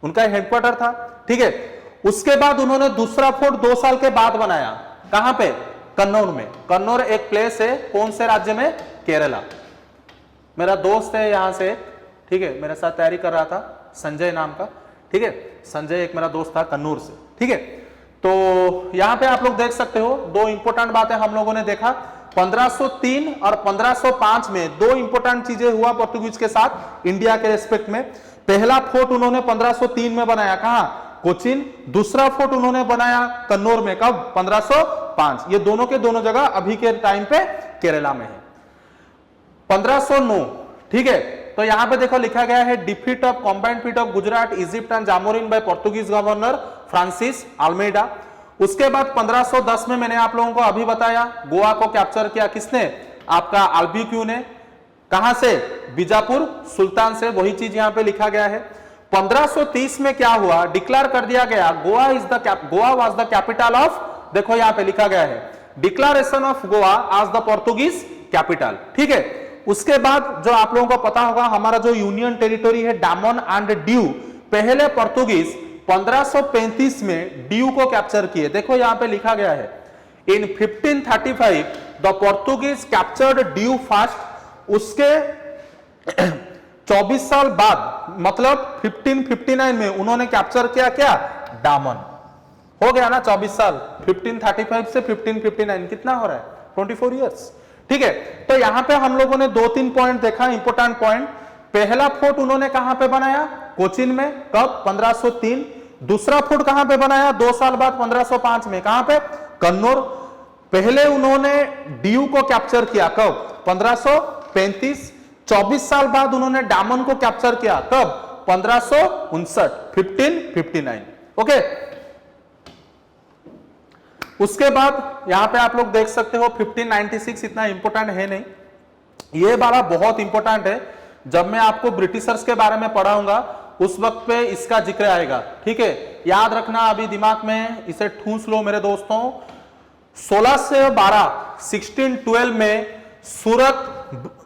Speaker 1: उनका हेडक्वार्टर था ठीक है। उसके बाद उन्होंने दूसरा फोर्ट 2 साल के बाद बनाया कहां पे कन्नौर में। कन्नौर एक प्लेस है कौन से राज्य में केरला। मेरा दोस्त है यहां से ठीक है मेरे साथ तैयारी कर रहा था संजय नाम का ठीक है। संजय एक मेरा दोस्त था कन्नौर से ठीक है। तो यहां पे आप लोग देख सकते हो दो इंपॉर्टेंट बातें हम लोगों ने देखा। 1503 और 1505 में दो इंपॉर्टेंट चीजें हुआ पोर्तुगीज के साथ इंडिया के रेस्पेक्ट में। पहला फोर्ट उन्होंने 1503 में बनाया, कहां? कोचिन। दूसरा फोर्ट उन्होंने बनाया कन्नौर में, कब? 1505। ये दोनों के दोनों जगह अभी के टाइम पे केरला में है। 1509, ठीक है। तो यहां पे देखो लिखा गया है defeat of combined fleet of Gujarat, Egypt and Zamorin by Portuguese governor Francis Almeida. उसके बाद 1510 में मैंने आप लोगों को अभी बताया गोवा को कैप्चर किया किसने? आपका अल्बिक्यू ने। कहां से? बीजापुर सुल्तान से। वही चीज यहां पे लिखा गया है। 1530 में क्या हुआ? डिक्लेयर कर दिया गया Goa was the capital of, देखो यहां पे लिखा गया है declaration of Goa as the Portuguese capital, ठीक है। उसके बाद जो आप लोगों को पता होगा हमारा जो यूनियन टेरिटोरी है डामन एंड ड्यू, पहले पोर्तुगीज 1535 में ड्यू को कैप्चर किए। देखो यहां पे लिखा गया है इन 1535 the Portuguese captured due first. उसके 24 साल बाद मतलब 1559 में उन्होंने कैप्चर किया क्या? डामन। हो गया ना 24 साल, 1535 से 1559 कितना हो रहा है? 24 इयर्स, ठीक है। तो यहां पे हम लोगों ने 2-3 पॉइंट देखा, इंपॉर्टेंट पॉइंट। पहला फोर्ट उन्होंने कहां पे बनाया? कोचिन में, कब? 1503। दूसरा फोर्ट कहां पे बनाया 2 साल बाद? 1505 में, कहां पे? कन्नौर। पहले उन्होंने ड्यू को कैप्चर किया, कब? 1535। 24 साल बाद उन्होंने डामन को कैप्चर किया, कब? 1559, 1559, ओके। उसके बाद यहां पे आप लोग देख सकते हो 1596, इतना इंपॉर्टेंट है नहीं, ये वाला बहुत इंपॉर्टेंट है। जब मैं आपको ब्रिटिशर्स के बारे में पढ़ाऊंगा उस वक्त पे इसका जिक्र आएगा, ठीक है। याद रखना, अभी दिमाग में इसे ठूंस लो मेरे दोस्तों। 1612 में सूरत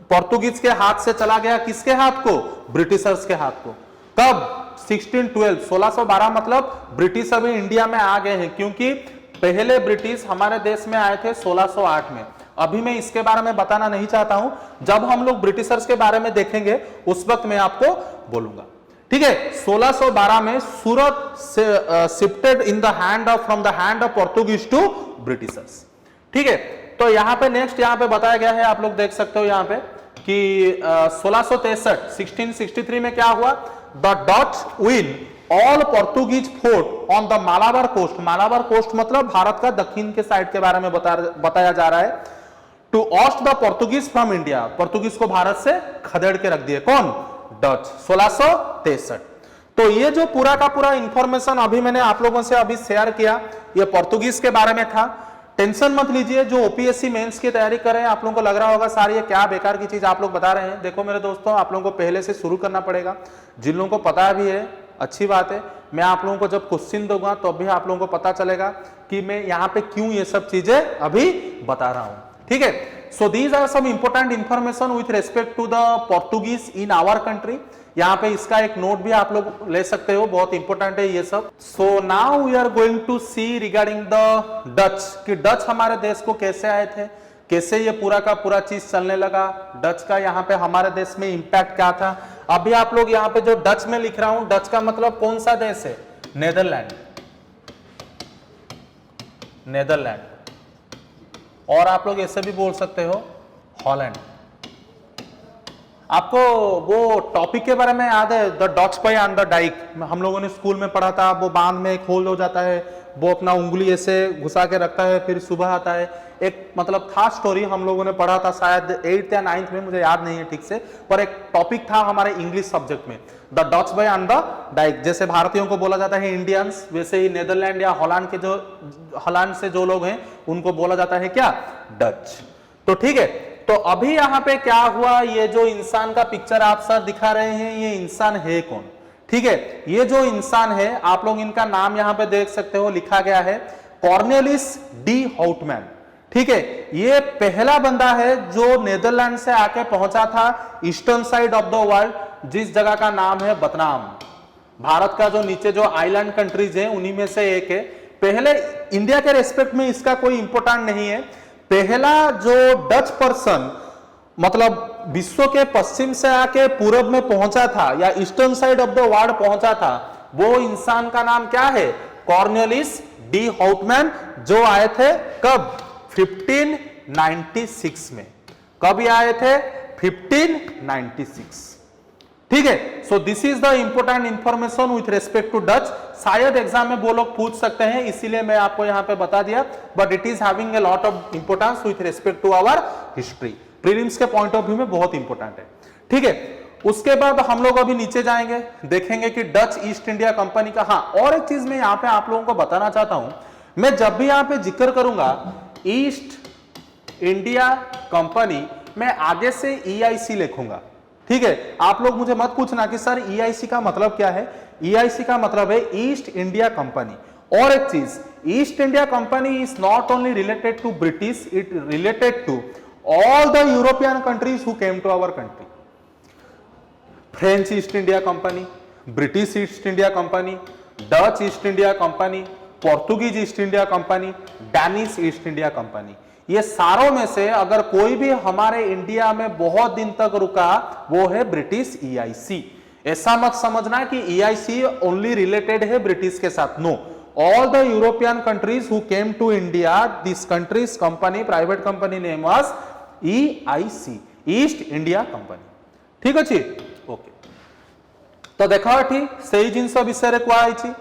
Speaker 1: पोर्तुगीज के हाथ से चला गया, किसके हाथ को? ब्रिटिशर्स के हाथ को। कब? 1612 मतलब ब्रिटिश अभी इंडिया में आ गए हैं, क्योंकि पहले ब्रिटिश हमारे देश में आए थे 1608 में। अभी मैं इसके बारे में बताना नहीं चाहता हूं, जब हम लोग ब्रिटिशर्स के बारे में देखेंगे उस वक्त मैं आपको बोलूंगा, ठीक है। 1612 में Surat shifted in the hand of from the hand of Portuguese to Britishers, ठीक है। तो यहां पे नेक्स्ट यहां पे बताया गया है, आप लोग देख सकते हो यहां पे कि 1663 में क्या हुआ? The Dutch win all Portuguese fort on the Malabar coast. Malabar coast मतलब भारत का दक्षिण के साइड के बारे में बताया जा रहा है। To oust the Portuguese from India, Portuguese को भारत से खदेड़ के रख दिए, कौन? डच। 1663। तो ये जो पूरा का पूरा इंफॉर्मेशन अभी मैंने आप लोगों से अभी शेयर किया, ये पोर्तुगीज के बारे में था। टेंशन मत लीजिए, जो ओपीएससी मेंस की तैयारी कर रहे हैं आप लोगों को लग रहा होगा सारी ये क्या बेकार की चीज आप लोग बता रहे हैं। देखो मेरे दोस्तों, आप लोगों को पहले से शुरू करना पड़ेगा। जिन लोगों को पता भी है अच्छी बात है, मैं आप लोगों को जब क्वेश्चन दूंगा तो अभी आप लोगों को पता चलेगा कि मैं यहाँ पे क्यों ये सब चीजें अभी बता रहा हूं, ठीक है। So these are some important information with respect to the Portuguese in our country. यहाँ पे इसका एक नोट भी आप लोग ले सकते हो, बहुत इंपॉर्टेंट है ये सब। So now we are going to see regarding the Dutch, कि डच हमारे देश को कैसे आए थे, कैसे ये पूरा का पूरा चीज चलने लगा, डच का यहाँ पे हमारे देश में इंपैक्ट क्या था। अभी आप लोग यहाँ पे जो डच में लिख रहा हूं, डच का मतलब कौन सा देश है? Netherland, Netherland. और आप लोग ऐसे भी बोल सकते हो हॉलैंड। आपको वो टॉपिक के बारे में याद है, the Dutch boy on the dike? हम लोगों ने स्कूल में पढ़ा था। वो बांध में एक होल हो जाता है, वो अपना उंगली ऐसे घुसा के रखता है, फिर सुबह आता है। एक मतलब था स्टोरी, हम लोगों ने पढ़ा था शायद 8th या 9th में, मुझे याद नहीं है ठीक से, पर एक टॉपिक था हमारे इंग्लिश सब्जेक्ट में, the Dutch boy on the dike. जैसे भारतीयों को बोला जाता है इंडियंस, वैसे ही नेदरलैंड या हॉलैंड के जो हॉलैंड से जो लोग हैं उनको बोला जाता है क्या? डच। तो ठीक है, तो अभी यहाँ पे क्या हुआ, ये जो इंसान का पिक्चर आप सर दिखा रहे हैं, ये इंसान है कौन? ठीक है, ये जो इंसान है आप लोग इनका नाम यहाँ पे देख सकते हो, लिखा गया है कॉर्नेलिस डी हाउटमैन। ठीक है, ये पहला बंदा है जो नेदरलैंड से आके पहुंचा था eastern side of the world, जिस जगह का नाम है वियतनाम। भारत का जो नीचे जो आइलैंड कंट्रीज है उन्हीं में से एक है। पहले इंडिया के रेस्पेक्ट में इसका कोई इंपोर्टेंट नहीं है। पहला जो डच पर्सन मतलब विश्व के पश्चिम से आके पूरब में पहुंचा था या eastern side of the world पहुंचा था, वो इंसान का नाम क्या है? कॉर्नेलिस डी हाउटमैन, जो आए थे कब? 1596 में। कब ये आए थे? 1596। ठीक है, so this is the important information with respect to Dutch. शायद एग्जाम में वो लोग पूछ सकते हैं, इसीलिए मैं आपको यहां पे बता दिया, but it is having a lot of importance with respect to our history. Prelims के पॉइंट ऑफ व्यू में बहुत इंपॉर्टेंट है। ठीक है, उसके बाद हम लोग अभी नीचे जाएंगे, देखेंगे कि डच ईस्ट इंडिया कंपनी का। हाँ, और एक चीज मैं यहां पे आप लोगों को बताना चाहता हूं, मैं जब भी यहां पे जिक्र करूंगा ईस्ट इंडिया कंपनी, मैं आगे से EIC लिखूंगा। ठीक है, आप लोग मुझे मत पूछना कि सर EIC का मतलब क्या है। EIC का मतलब है ईस्ट इंडिया कंपनी। और एक चीज, East India Company is not only related to British, it related to all the European countries who came to our country. French East India Company, British East India Company, Dutch East India Company, Portuguese East India Company, Danish East India Company, ये सारों में से अगर कोई भी हमारे India में बहुत दिन तक रुका, वो है ब्रिटिश EIC। ऐसा मत समझना कि EIC ओनली रिलेटेड है ब्रिटिश के साथ, नो। All the European countries who came to India, this countries company, private company name was EIC, East India Company. ठीक अच्छे, ओके। तो देखा से जिनस विषय कहुई,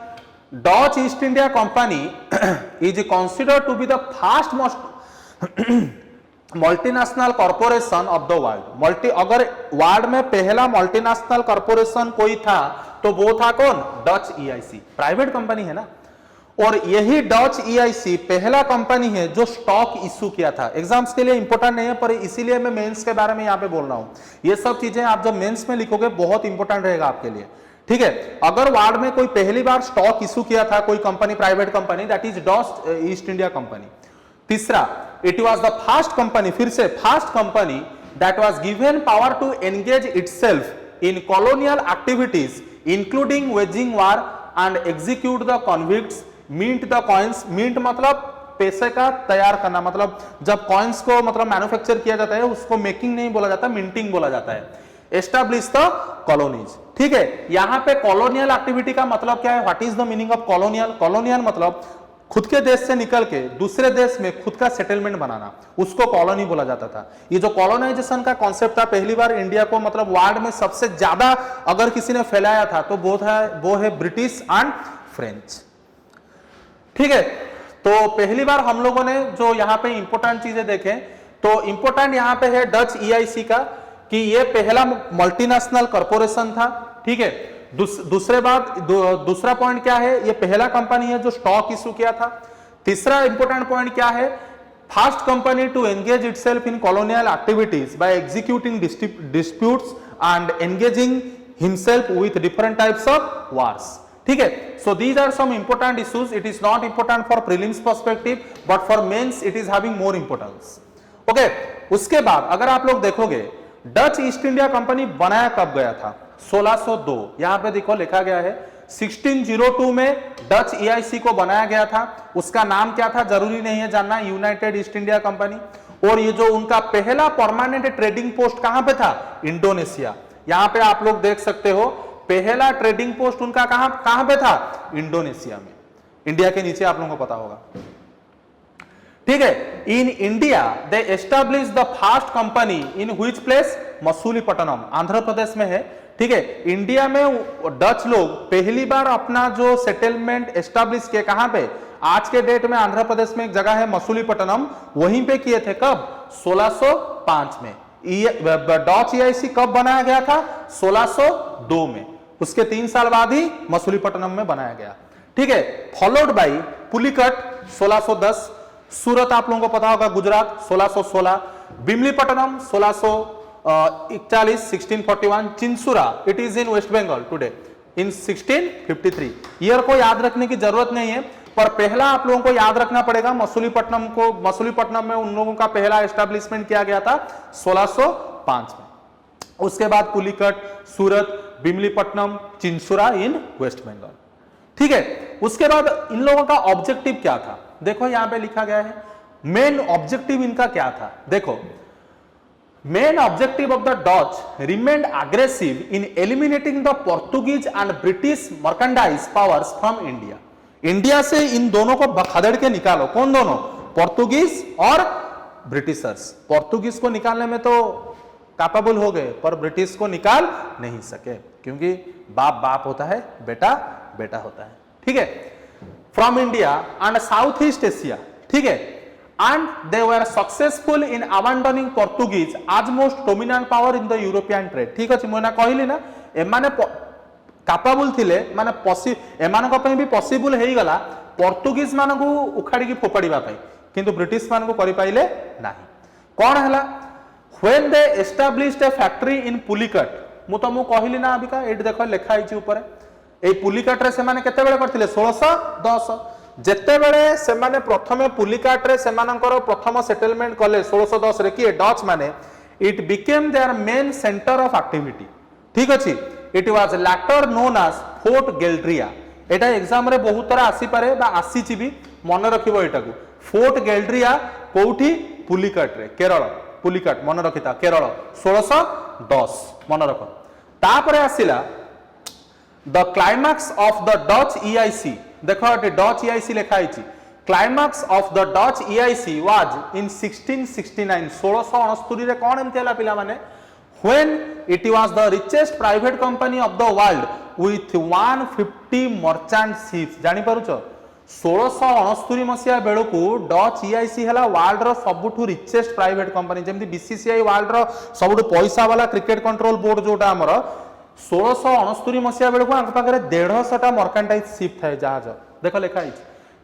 Speaker 1: Dutch East India Company is considered to be the first most multinational corporation of the world. अगर world में पहला मल्टीनेशनल कॉर्पोरेशन कोई था तो वो था कौन? डच EIC, प्राइवेट कंपनी है ना। और यही डच EIC पहला कंपनी है जो स्टॉक इशू किया था। एग्जाम्स के लिए इंपॉर्टेंट नहीं है, पर इसीलिए मैं मेंस के बारे में यहां पे बोल रहा हूं। ये सब चीजें आप जब मेंस में लिखोगे बहुत इंपॉर्टेंट रहेगा आपके लिए। ठीक है, अगर वर्ल्ड में कोई पहली बार स्टॉक इशू किया था कोई company, private company, that is Dutch East India Company. तीसरा, it was the first company, फिर से first company that was given power to engage itself in colonial activities including waging war and execute the convicts, mint the coins. Mint मतलब पैसे का तैयार करना, मतलब जब कॉइन्स को मतलब मैन्युफैक्चर किया जाता है उसको मेकिंग नहीं बोला जाता, मिंटिंग बोला जाता है। Establish the colonies. ठीक है, यहां पे कॉलोनियल एक्टिविटी का मतलब क्या है? What is the meaning of colonial? Colonial मतलब खुद के देश से निकल के दूसरे देश में खुद का सेटलमेंट बनाना, उसको कॉलोनी बोला जाता था। ये जो कॉलोनाइजेशन का कॉन्सेप्ट था, पहली बार इंडिया को मतलब वर्ल्ड में सबसे ज्यादा अगर किसी ने फैलाया था तो वो है ब्रिटिश एंड फ्रेंच। ठीक है, तो पहली बार हम लोगों ने जो यहाँ पे इंपॉर्टेंट चीजें देखें, तो इंपॉर्टेंट यहाँ पे है डच EIC का, कि ये पहला मल्टीनेशनल कॉर्पोरेशन था। ठीक है, दूसरा पॉइंट क्या है? ये पहला कंपनी है जो स्टॉक इशू किया था। तीसरा इंपॉर्टेंट पॉइंट क्या है? First company to engage itself in colonial activities by executing disputes and engaging himself with different types of wars. ठीक है, so these are some important issues. It is not important for prelims perspective, but for mains it is having more importance. Okay, उसके बाद अगर आप लोग देखोगे Dutch East India company बनाया कब गया था? 1602। यहां पे देखो लिखा गया है 1602 में डच EIC को बनाया गया था। उसका नाम क्या था जरूरी नहीं है जानना, यूनाइटेड ईस्ट इंडिया कंपनी। और ये जो उनका पहला परमानेंट ट्रेडिंग पोस्ट कहां पे था? इंडोनेशिया। यहां पे आप लोग देख सकते हो, पहला ट्रेडिंग पोस्ट उनका कहां पे था? इंडोनेशिया में। इंडिया के नीचे आप लोगों को पता होगा। ठीक है, in India they establish the first company in which place? Masulipatnam, Andhra Pradesh में है। ठीक है, इंडिया में डच लोग पहली बार अपना जो सेटलमेंट एस्टैब्लिश किए कहां पे? आज के डेट में आंध्र प्रदेश में एक जगह है मसूलीपट्टनम, वहीं पे किए थे। कब? 1605 में। डच EIC कब बनाया गया था? 1602 में। उसके 3 साल बाद ही मसूलीपट्टनम में बनाया गया। ठीक है, फॉलोड बाई पुलिकट 1610, सूरत आप लोगों को पता होगा Gujarat 1616, Bimlipatnam 1641, 1641, Chinsura it is in West Bengal today in 1653। Year को याद रखने की जरूरत नहीं है, पर पहला आप लोगों को याद रखना पड़ेगा मसूलीपट्टनम में उन लोगों का पहला एस्टैब्लिशमेंट किया गया था 1605 में। उसके बाद पुलिकट, सूरत, बिमलीपट्टनम, चिंसुरा इन वेस्ट बंगाल। ठीक है, उसके बाद इन लोगों का ऑब्जेक्टिव क्या था? देखो यहां पे लिखा गया है, मेन ऑब्जेक्टिव इनका क्या था? देखो, main objective of the Dutch remained aggressive in eliminating the Portuguese and British merchandise powers from India. India से इन दोनों को खदेड़ के निकालो। कौन दोनों? पोर्तुगीज और ब्रिटिशर्स। पोर्तुगीज को निकालने में तो कैपेबल हो गए, पर ब्रिटिश को निकाल नहीं सके, क्योंकि बाप बाप होता है, बेटा बेटा होता है। ठीक है, from India and south east Asia. ठीक है, and they were successful in abandoning Portuguese as most dominant power in the European trade। ठीक अछि, मोना कहली ना एमाने कैपेबल थिले, माने एमान को भी पॉसिबल हेई गला पोर्तुगीज मान को उखाड़ी की फोपाड़ीबा पई, किंतु ब्रिटिश मान को करि पाइले नाही। कोन हला? when they established a factory in Pulicat। मु तुमको कहली ना अबिका, एट देखो लिखा हिची ऊपर, ए पुलिकाट रे से माने केते बेले करथिले? 1610। जेते बेले से माने प्रथमे पुलिकाट रे से मानकर प्रथम सेटलमेंट कले 1610 रे कि डच माने, it became their main centre of activity. ठीक अछि, it was later known as Fort Geldria. एटा एग्जाम रे बहुत तरह आसी पारे बा आसीची भी, मन रखिबो एटाकू। फोर्ट गेल्ड्रिया कोठी? पुलिकाट रे, केरल। पुलिकाट मन रखिता, केरल 1610 मन रख। तापरे आसिला the climax of the Dutch EIC. देखो एटी डच ईआईसी लिखा हिची। Climax of the Dutch EIC was in 1669। 1669 रे कोन एमति हला पिला माने? when it was the richest private company of the world with 150 merchant ships। जानि पारुचो 1669 मसिया बेलू डच ईआईसी हला वर्ल्ड रो सबुठु रिचेस्ट प्राइवेट कंपनी, जेमति बीसीसीआई वर्ल्ड रो सबुठु पैसा वाला क्रिकेट कंट्रोल बोर्ड जोटा हमर 1669 मसिया बेलू आंक पाखरे 150 टा मर्केंटाइज शिप थाए जहाज। देखो लिखा हिच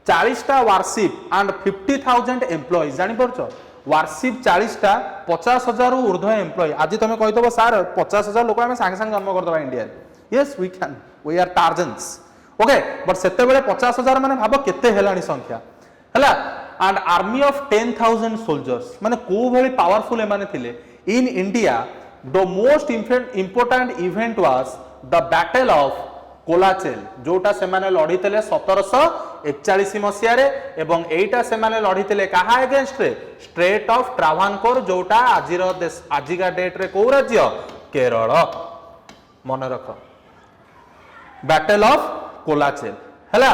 Speaker 1: 40 टा वारशिप एंड 50,000 एम्प्लॉइज। जानि पारुचो वारशिप 40 टा 50,000 ऊर्ध्व एम्प्लॉय। आज तुम कहितबो सर 50,000 लोक आमे संग संग जन्म करदबा India. Yes we can, we are tarzans. Okay, but सेते बेले 50,000 माने भाबो केते हेलानी संख्या हला। एंड आर्मी ऑफ 10,000 सोल्जर्स, माने को भली पावरफुल एमाने थिले। In India the most important event was the battle of Colachel, जोटा से माने लड़ीतेले 1741 मसिया रे, एवं एटा से माने लड़ीतेले काहा अगेंस्ट रे? स्ट्रेट ऑफ ट्रावानकोर, जोटा आजिरो देश आजिका डेट रे को राज्य? केरल। मन रख, बैटल ऑफ कोलाचेल हला।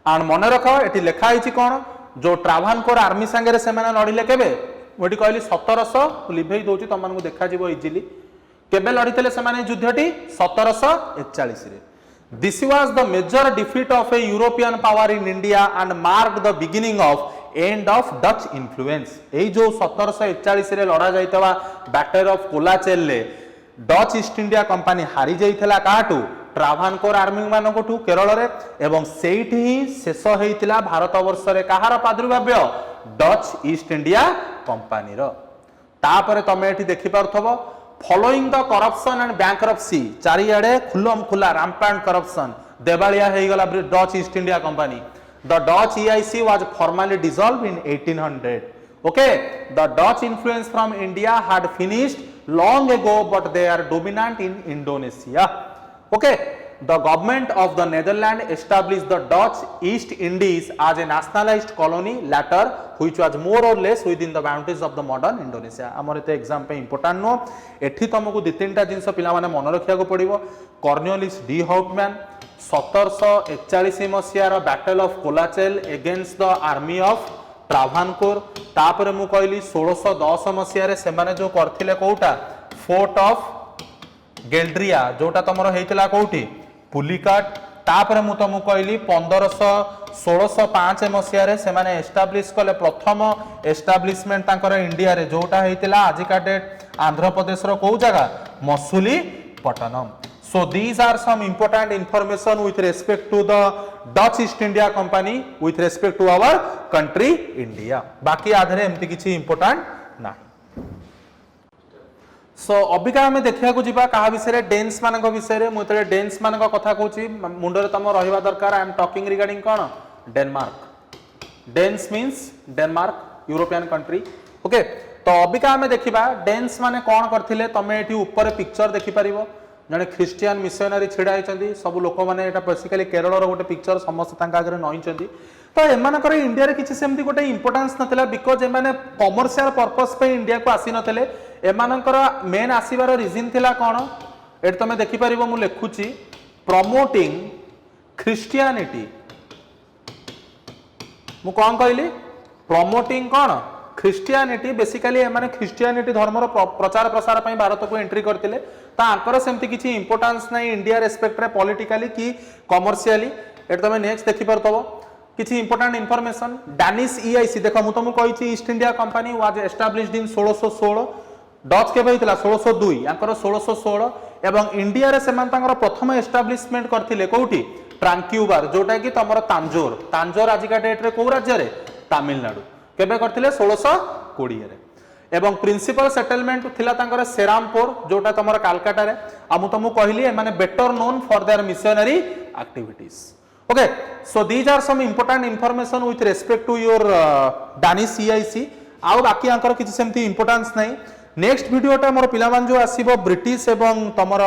Speaker 1: आन मन रख एटी लिखा हिची कोन? जो ट्रावानकोर आर्मी संगे रे से माने लड़ीले केबे? मोटी कहली 1700 लिभेई दोची तम मानकु देखा जिवो इजीली। केबे लड़ीतेले से माने युद्धटी? 1741 रे। This was the major defeat of a European power in India and mark the beginning of end of Dutch influence. एई जो 1741 रे लड़ा जाइतबा बैटल ऑफ कोलाचेल ले डच ईस्ट इंडिया कंपनी हारी जाइथला काटू? ट्रावानकोर आर्मी मानकठू केरल रे, एवं सेठी ही शेष हेइतिला भारत वर्ष रे कहार प्रादुर्भाव? डच ईस्ट इंडिया कंपनी रो। तापरे तमे एठी देखि पारथबो following the corruption and bankruptcy, चारियाडे खुलम खुला रैम्पेंट करप्शन, देवालिया हेइगला Dutch East India Company. The Dutch EIC was formally dissolve in 1800। Okay, the Dutch influence from India had finished long ago, but they are dominant in Indonesia. Okay, the government of the Netherlands established the Dutch East Indies as a nationalized colony later, which was more or less within the boundaries of the modern Indonesia। हमर एते exam पे important no, एठी तुमको दि तीनटा जिंस पिला माने मन रखिया को पड़िबो। कॉर्नवालिस डी हाउटमैन 1741 मसिया रो battle of Colachel against the army of Travancore. तापरे मु कहली 1610 मसिया रे सेमाने जो करथिले कोउटा? फोर्ट ऑफ गेल्ड्रिया, जोटा तमरो हेइतिला कोउठी? पुलिकाट। तापरे मु तुमको कहली 1605 मसिया रे सेमाने एस्टाब्लिश कले प्रथम एस्टाब्लिशमेंट तांकर इंडिया रे, जोटा हेइतिला आजिका डेट आंध्र प्रदेश रो को जगह? Masulipatnam. So these are some important information with respect to the Dutch East India Company with respect to our country India। बाकी आधरे एमती किछि इंपोर्टेंट ना। सो अबिका हमें देखिया को जिबा कहा विषय रे? डेन्स मानक विषय रे। मु तले डेन्स मानक कथा कहूची मुंडरे तम रहिबा दरकार। आई एम टॉकिंग रिगार्डिंग कोन? Denmark. Danes means Denmark, European country. Okay, तो अबिका हमें देखिबा डेन्स माने कोन करथिले। तमे एठी ऊपर पिक्चर देखि परिबो, जने ख्रिस्टियन मिशनरी छिड़ा होइचंदी। सब लोक माने एटा बेसिकली केरल रो गोटे पिक्चर समस्त तांका आगे नइचंदी। तो एमानकर इंडिया रे किछि सेमती गोटे इंपोर्टेंस नथिला, बिकॉज एमाने कमर्शियल पर्पस पे इंडिया को आसी नथिले। एमानकर मेन आसीबार रीजन थिला कोन? एट तमे देखि परिबो, मु लेखुची प्रमोटिंग ख्रिस्टियानिटी मु कौन कहली प्रमोटिंग कौन ख्रिस्टियानिटी बेसिकली माने ख्रिस्टियानिटी धर्मर प्रचार प्रसार ପାଇଁ भारत को एंट्री करथिले तांकर सेमती किछि इंपोर्टेंस नै इंडिया रेस्पेक्ट रे पॉलिटिकली की कमर्शियली एट तमे नेक्स्ट देखि परतबो किछि इंपोर्टेंट इंफॉर्मेशन डानिश ईआईसी देखो मु तुमको कहिछि East India Company was established in 1616 Dutch केबे हितला 1602 याकर 1616 एवं इंडिया रे सेमान तांकर प्रथम एस्टैब्लिशमेंट करथिले कोउठी ट्रांक्यूबार जोटा कि तमर तांजोर तांजोर आजिका डेट रे को राज्य रे तमिलनाडु केबे करथिले 1620 रे एवं प्रिंसिपल सेटलमेंट थिला तांकर सेरामपुर जोटा तमर कलकत्ता रे आ मु तुमको कहली माने better known for their missionary activities okay so these are some important information with respect to your Danish EIC आउ बाकी आंकर किछि सेमती इंपोर्टेंस नै नेक्स्ट वीडियोटा मोर पिलामान जो आसीबो ब्रिटिश एवं तमर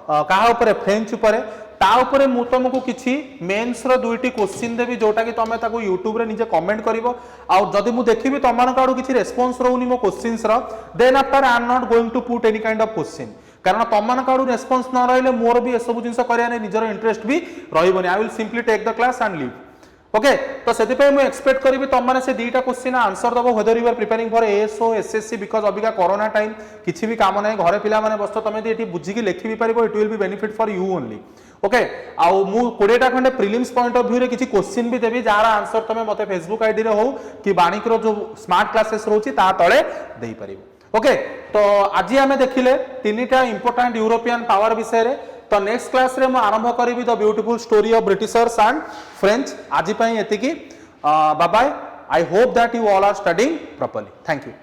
Speaker 1: काहा ऊपर फ्रेंच ऊपर ता ऊपर मु तुमको किछि मेंस रो दुईटी क्वेश्चन देबी जोटा कि तमे ताको YouTube रे निजे कमेंट करिवो आ जदी मु देखिबी तमान काडू किछि रेस्पोंस रहउनी मो क्वेश्चंस रो then after I am not going to put any kind of question कारण तमान काडू रेस्पोंस न रहिले मोर भी ए सब जिंस करिया ने निजर इंटरेस्ट भी रहिबोनी I will simply take the class and leave okay तो सेति पे मु एक्सपेक्ट करिवि तम माने से दीटा क्वेश्चन आंसर दबो whether you are preparing for ASO SSC because अबिका कोरोना टाइम किछि भी काम नै घरे पिला माने बस्तो तमे एठी बुझी कि लेखि भी परिबो it will be benefit for you only okay आउ मु 20 टा खंडे प्रीलिम्स पॉइंट ऑफ व्यू रे किछि क्वेश्चन भी देबी जार आंसर तमे मते फेसबुक आईडी रे हो कि बाणिक रो जो स्मार्ट क्लासेस रहउची ता तळे देई परिबो ओके तो आज आमे देखिले तीनटा इंपोर्टेंट यूरोपियन पावर विषय रे तो नेक्स्ट क्लास रे मु आरंभ करिवि the beautiful story of Britishers and French आज पई एतिकी bye bye I hope that you all are studying properly thank you.